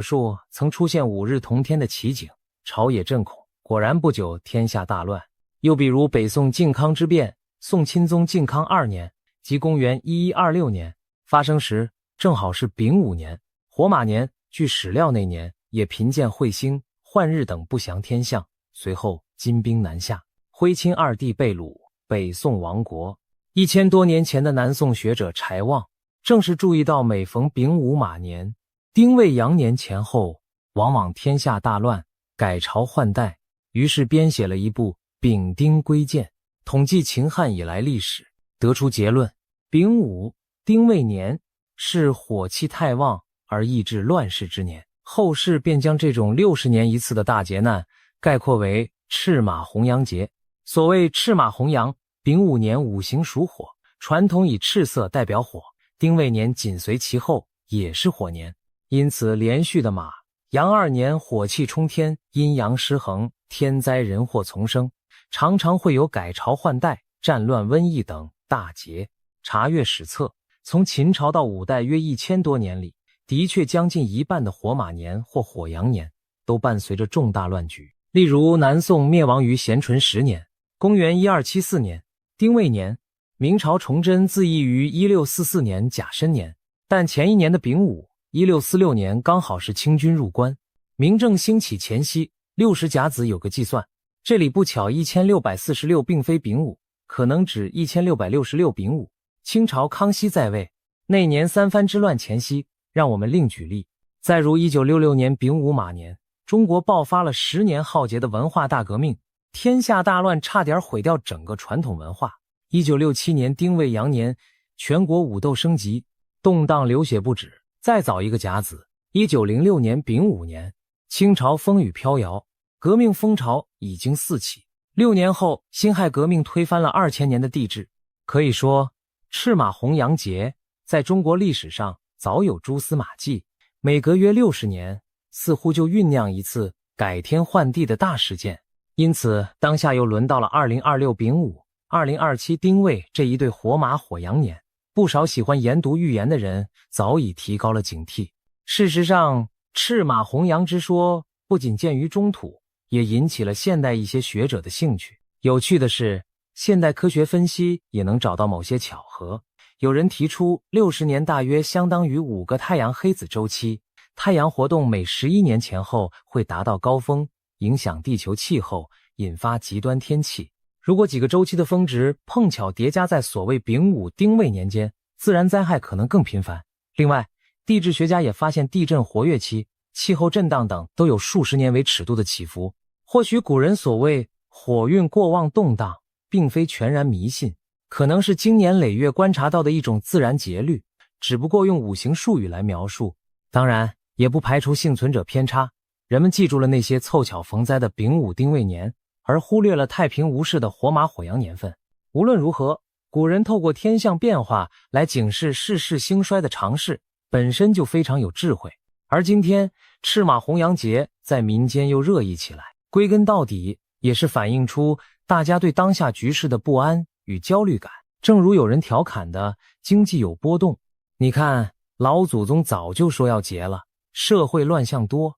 述，曾出现5日同天的奇景，朝野震恐。果然不久，天下大乱。又比如北宋靖康之变，宋钦宗靖康2年，即公元1126年发生时，正好是丙午年，火马年。据史料那年也频见彗星、换日等不祥天象。随后金兵南下，徽钦2帝被掳，北宋亡国。1000多年前的南宋学者柴望，正是注意到每逢丙午马年、丁未羊年前后，往往天下大乱，改朝换代，于是编写了一部《丙丁归鉴》，统计秦汉以来历史，得出结论：丙午、丁未年是火气太旺而抑制乱世之年。后世便将这种60年一次的大劫难概括为赤马红羊节。所谓赤马红羊，丙午年五行属火，传统以赤色代表火，丁未年紧随其后，也是火年。因此连续的马羊2年火气冲天，阴阳失衡，天灾人祸丛生，常常会有改朝换代、战乱瘟疫等大劫。查阅史册，从秦朝到五代约1000多年里，的确将近一半的火马年或火羊年都伴随着重大乱局。例如南宋灭亡于咸淳10年，公元1274年丁未年，明朝崇祯自缢于1644年甲申年，但前一年的丙午1646年刚好是清军入关。明正兴起前夕60甲子有个计算，这里不巧1646并非丙午，可能指1666丙午。清朝康熙在位那年三藩之乱前夕，让我们另举例。再如1966年丙午马年，中国爆发了10年浩劫的文化大革命，天下大乱，差点毁掉整个传统文化。1967年丁未羊年，全国武斗升级，动荡流血不止。再早一个甲子，1906年丙午年，清朝风雨飘摇，革命风潮已经四起。6年后，辛亥革命推翻了2000年的帝制。可以说，赤马红羊节在中国历史上早有蛛丝马迹，每隔约60年，似乎就酝酿一次改天换地的大事件。因此，当下又轮到了2026丙午、2027丁未这一对火马火羊年，不少喜欢研读预言的人早已提高了警惕。事实上，赤马红羊之说不仅见于中土，也引起了现代一些学者的兴趣。有趣的是，现代科学分析也能找到某些巧合。有人提出60年大约相当于5个太阳黑子周期，太阳活动每11年前后会达到高峰，影响地球气候，引发极端天气。如果几个周期的峰值碰巧叠加在所谓丙午丁未年间，自然灾害可能更频繁。另外，地质学家也发现地震活跃期、气候震荡等都有数十年为尺度的起伏。或许古人所谓火运过旺动荡，并非全然迷信，可能是经年累月观察到的一种自然节律，只不过用五行术语来描述。当然，也不排除幸存者偏差，人们记住了那些凑巧逢灾的丙午丁未年，而忽略了太平无事的火马火羊年份。无论如何，古人透过天象变化来警示世事兴衰的常识，本身就非常有智慧。而今天赤马红羊节在民间又热议起来，归根到底也是反映出大家对当下局势的不安与焦虑感。正如有人调侃的，经济有波动，你看老祖宗早就说要节了，社会乱象多，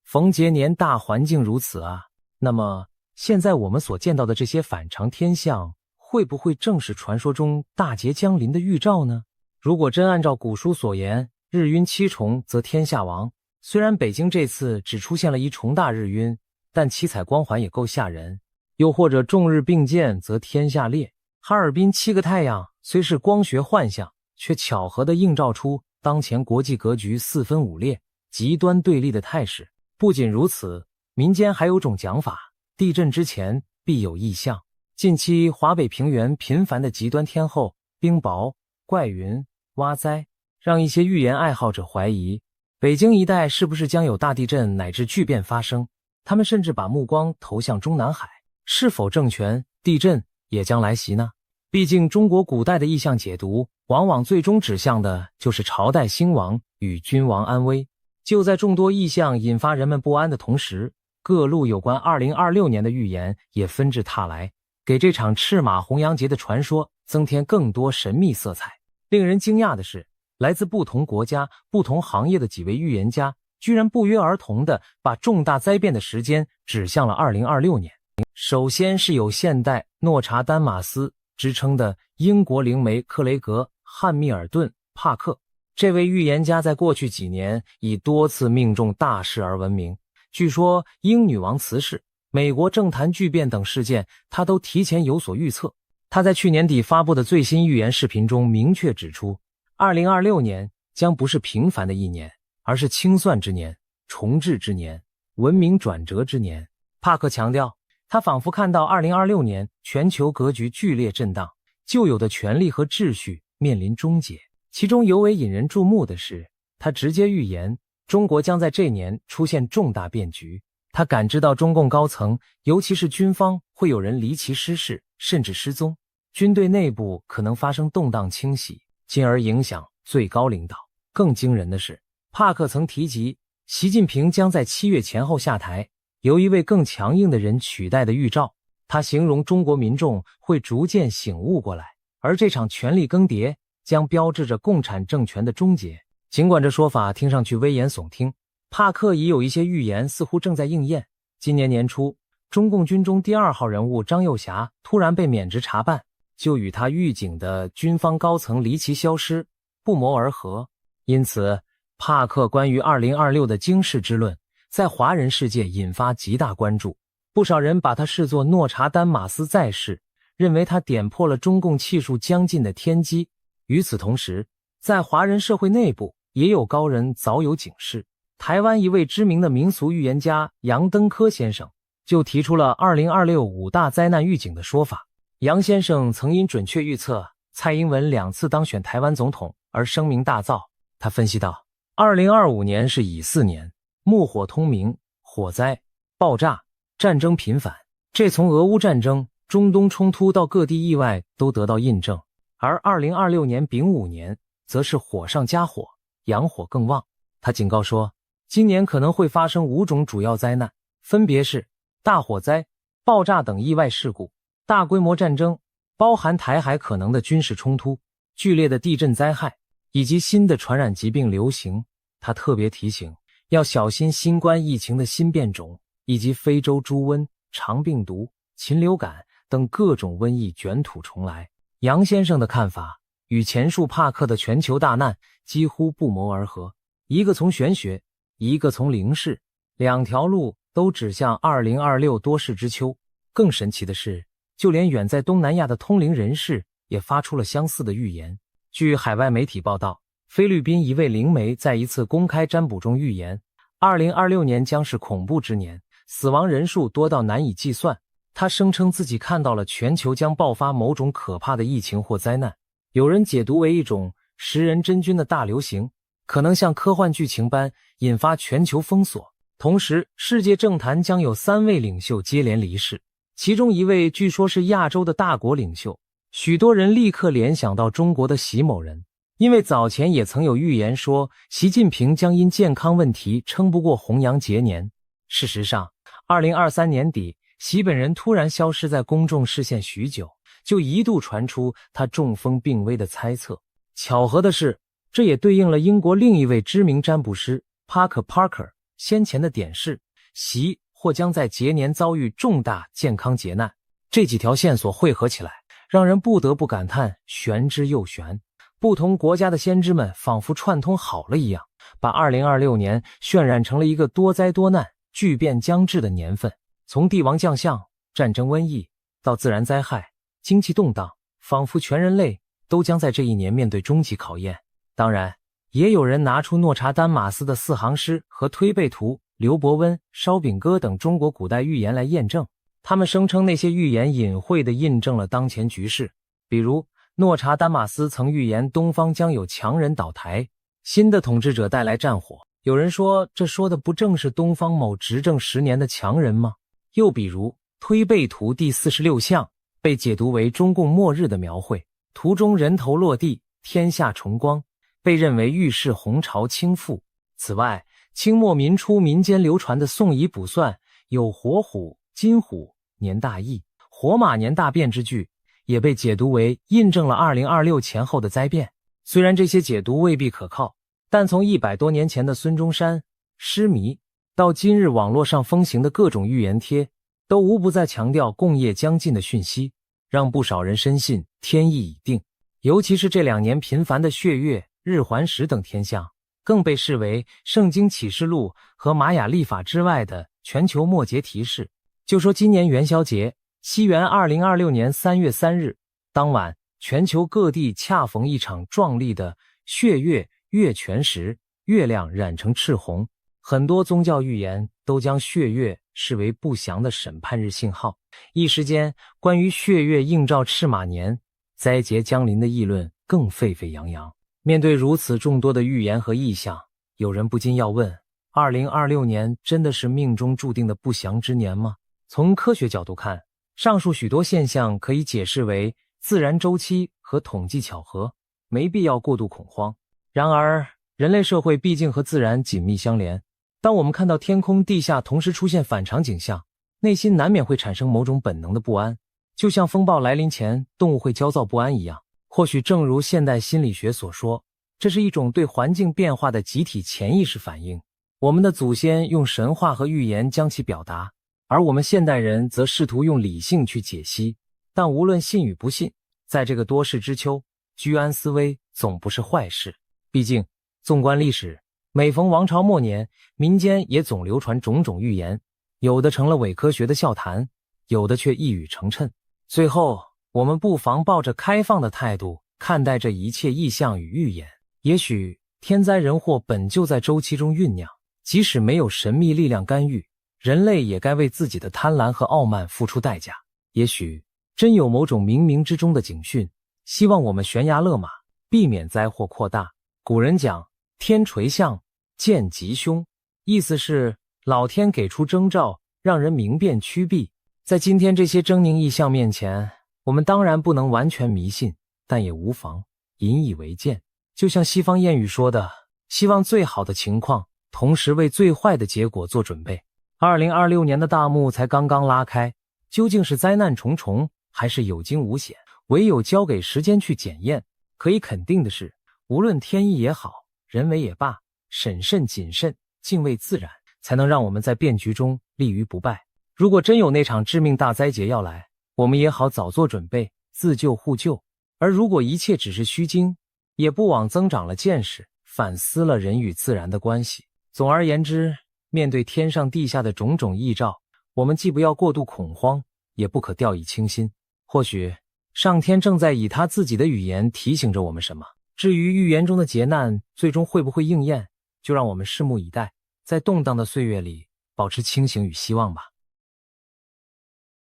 逢节年大环境如此啊。那么现在我们所见到的这些反常天象，会不会正是传说中大节将临的预兆呢？如果真按照古书所言，日晕七重则天下亡，虽然北京这次只出现了一重大日晕，但七彩光环也够吓人。又或者众日并见则天下裂，哈尔滨7个太阳虽是光学幻象，却巧合地映照出当前国际格局四分五裂、极端对立的态势。不仅如此，民间还有种讲法，地震之前必有异象。近期华北平原频繁的极端天候、冰雹、怪云、蛙灾，让一些预言爱好者怀疑北京一带是不是将有大地震乃至巨变发生。他们甚至把目光投向中南海，是否政权地震也将来袭呢？毕竟中国古代的意象解读往往最终指向的就是朝代兴亡与君王安危。就在众多意象引发人们不安的同时，各路有关2026年的预言也纷至沓来，给这场赤马红羊节的传说增添更多神秘色彩。令人惊讶的是，来自不同国家、不同行业的几位预言家居然不约而同地把重大灾变的时间指向了2026年。首先是有现代诺查丹马斯之称的英国灵媒克雷格·汉密尔顿·帕克。这位预言家在过去几年以多次命中大事而闻名，据说英女王辞世、美国政坛巨变等事件他都提前有所预测。他在去年底发布的最新预言视频中明确指出，2026年将不是平凡的一年，而是清算之年、重置之年、文明转折之年。帕克强调，他仿佛看到2026年全球格局剧烈震荡，旧有的权力和秩序面临终结。其中尤为引人注目的是，他直接预言中国将在这年出现重大变局。他感知到中共高层，尤其是军方，会有人离奇失势，甚至失踪，军队内部可能发生动荡清洗，进而影响最高领导。更惊人的是，帕克曾提及习近平将在7月前后下台，由一位更强硬的人取代的预兆。他形容中国民众会逐渐醒悟过来，而这场权力更迭将标志着共产政权的终结。尽管这说法听上去危言耸听，帕克已有一些预言似乎正在应验。今年年初，中共军中第2号人物张又侠突然被免职查办，就与他预警的军方高层离奇消失不谋而合。因此，帕克关于2026的惊世之论在华人世界引发极大关注，不少人把他视作诺查丹马斯在世，认为他点破了中共气数将近的天机。与此同时，在华人社会内部也有高人早有警示。台湾一位知名的民俗预言家杨登科先生就提出了2026 5大灾难预警的说法。杨先生曾因准确预测蔡英文2次当选台湾总统而声名大噪。他分析道，2025年是乙巳年，木火通明，火灾、爆炸、战争频繁，这从俄乌战争、中东冲突到各地意外都得到印证。而2026年丙午年则是火上加火，阳火更旺。他警告说，今年可能会发生5种主要灾难，分别是大火灾、爆炸等意外事故、大规模战争，包含台海可能的军事冲突、剧烈的地震灾害，以及新的传染疾病流行。他特别提醒，要小心新冠疫情的新变种，以及非洲猪瘟、肠病毒、禽流感等各种瘟疫卷土重来。杨先生的看法与前述帕克的全球大难几乎不谋而合，一个从玄学，一个从灵视，两条路都指向2026多事之秋。更神奇的是，就连远在东南亚的通灵人士也发出了相似的预言。据海外媒体报道，菲律宾一位灵媒在一次公开占卜中预言，2026年将是恐怖之年，死亡人数多到难以计算。他声称自己看到了全球将爆发某种可怕的疫情或灾难，有人解读为一种食人真菌的大流行，可能像科幻剧情般引发全球封锁。同时，世界政坛将有3位领袖接连离世，其中一位据说是亚洲的大国领袖。许多人立刻联想到中国的习某人，因为早前也曾有预言说习近平将因健康问题撑不过弘阳节年。事实上，2023年底，习本人突然消失在公众视线许久，就一度传出他中风病危的猜测。巧合的是，这也对应了英国另一位知名占卜师 Parker 先前的点示，习或将在节年遭遇重大健康劫难。这几条线索汇合起来，让人不得不感叹玄之又玄。不同国家的先知们仿佛串通好了一样，把2026年渲染成了一个多灾多难、巨变将至的年份。从帝王将相、战争瘟疫到自然灾害、经济动荡，仿佛全人类都将在这一年面对终极考验。当然，也有人拿出诺查丹马斯的4行诗和推背图、刘伯温、烧饼歌等中国古代预言来验证。他们声称那些预言隐晦地印证了当前局势，比如诺查丹马斯曾预言东方将有强人倒台，新的统治者带来战火。有人说，这说的不正是东方某执政10年的强人吗？又比如推背图第46象被解读为中共末日的描绘，图中人头落地，天下重光，被认为预示洪朝倾覆。此外，清末民初民间流传的宋乙卜算有火虎、金虎年大疫、火马年大变之句，也被解读为印证了2026前后的灾变。虽然这些解读未必可靠，但从100多年前的孙中山、失迷，到今日网络上风行的各种预言贴，都无不在强调共业将近的讯息，让不少人深信天意已定。尤其是这2年频繁的血月、日环食等天象，更被视为圣经启示录和玛雅历法之外的全球末节提示。就说今年元宵节，西元2026年3月3日当晚，全球各地恰逢一场壮丽的血月月全食，月亮染成赤红。很多宗教预言都将血月视为不祥的审判日信号，一时间关于血月映照赤马年、灾劫将临的议论更沸沸扬扬。面对如此众多的预言和异象，有人不禁要问，2026年真的是命中注定的不祥之年吗？从科学角度看，上述许多现象可以解释为自然周期和统计巧合，没必要过度恐慌。然而，人类社会毕竟和自然紧密相连，当我们看到天空地下同时出现反常景象，内心难免会产生某种本能的不安，就像风暴来临前动物会焦躁不安一样。或许正如现代心理学所说，这是一种对环境变化的集体潜意识反应。我们的祖先用神话和寓言将其表达，而我们现代人则试图用理性去解析。但无论信与不信，在这个多事之秋，居安思危总不是坏事。毕竟，纵观历史，每逢王朝末年，民间也总流传种种预言，有的成了伪科学的笑谈，有的却一语成谶。最后，我们不妨抱着开放的态度看待这一切异象与预言。也许天灾人祸本就在周期中酝酿，即使没有神秘力量干预，人类也该为自己的贪婪和傲慢付出代价。也许真有某种冥冥之中的警讯，希望我们悬崖勒马，避免灾祸扩大。古人讲天垂象，见吉凶，意思是老天给出征兆，让人明辨趋避。在今天这些狰狞异象面前，我们当然不能完全迷信，但也无妨引以为鉴。就像西方谚语说的，希望最好的情况，同时为最坏的结果做准备。2026年的大幕才刚刚拉开，究竟是灾难重重，还是有惊无险，唯有交给时间去检验。可以肯定的是，无论天意也好，人为也罢，审慎谨慎，敬畏自然，才能让我们在变局中立于不败。如果真有那场致命大灾劫要来，我们也好早做准备，自救互救。而如果一切只是虚惊，也不枉增长了见识，反思了人与自然的关系。总而言之，面对天上地下的种种异兆，我们既不要过度恐慌，也不可掉以轻心。或许上天正在以他自己的语言提醒着我们什么。至于预言中的劫难最终会不会应验，就让我们拭目以待，在动荡的岁月里保持清醒与希望吧。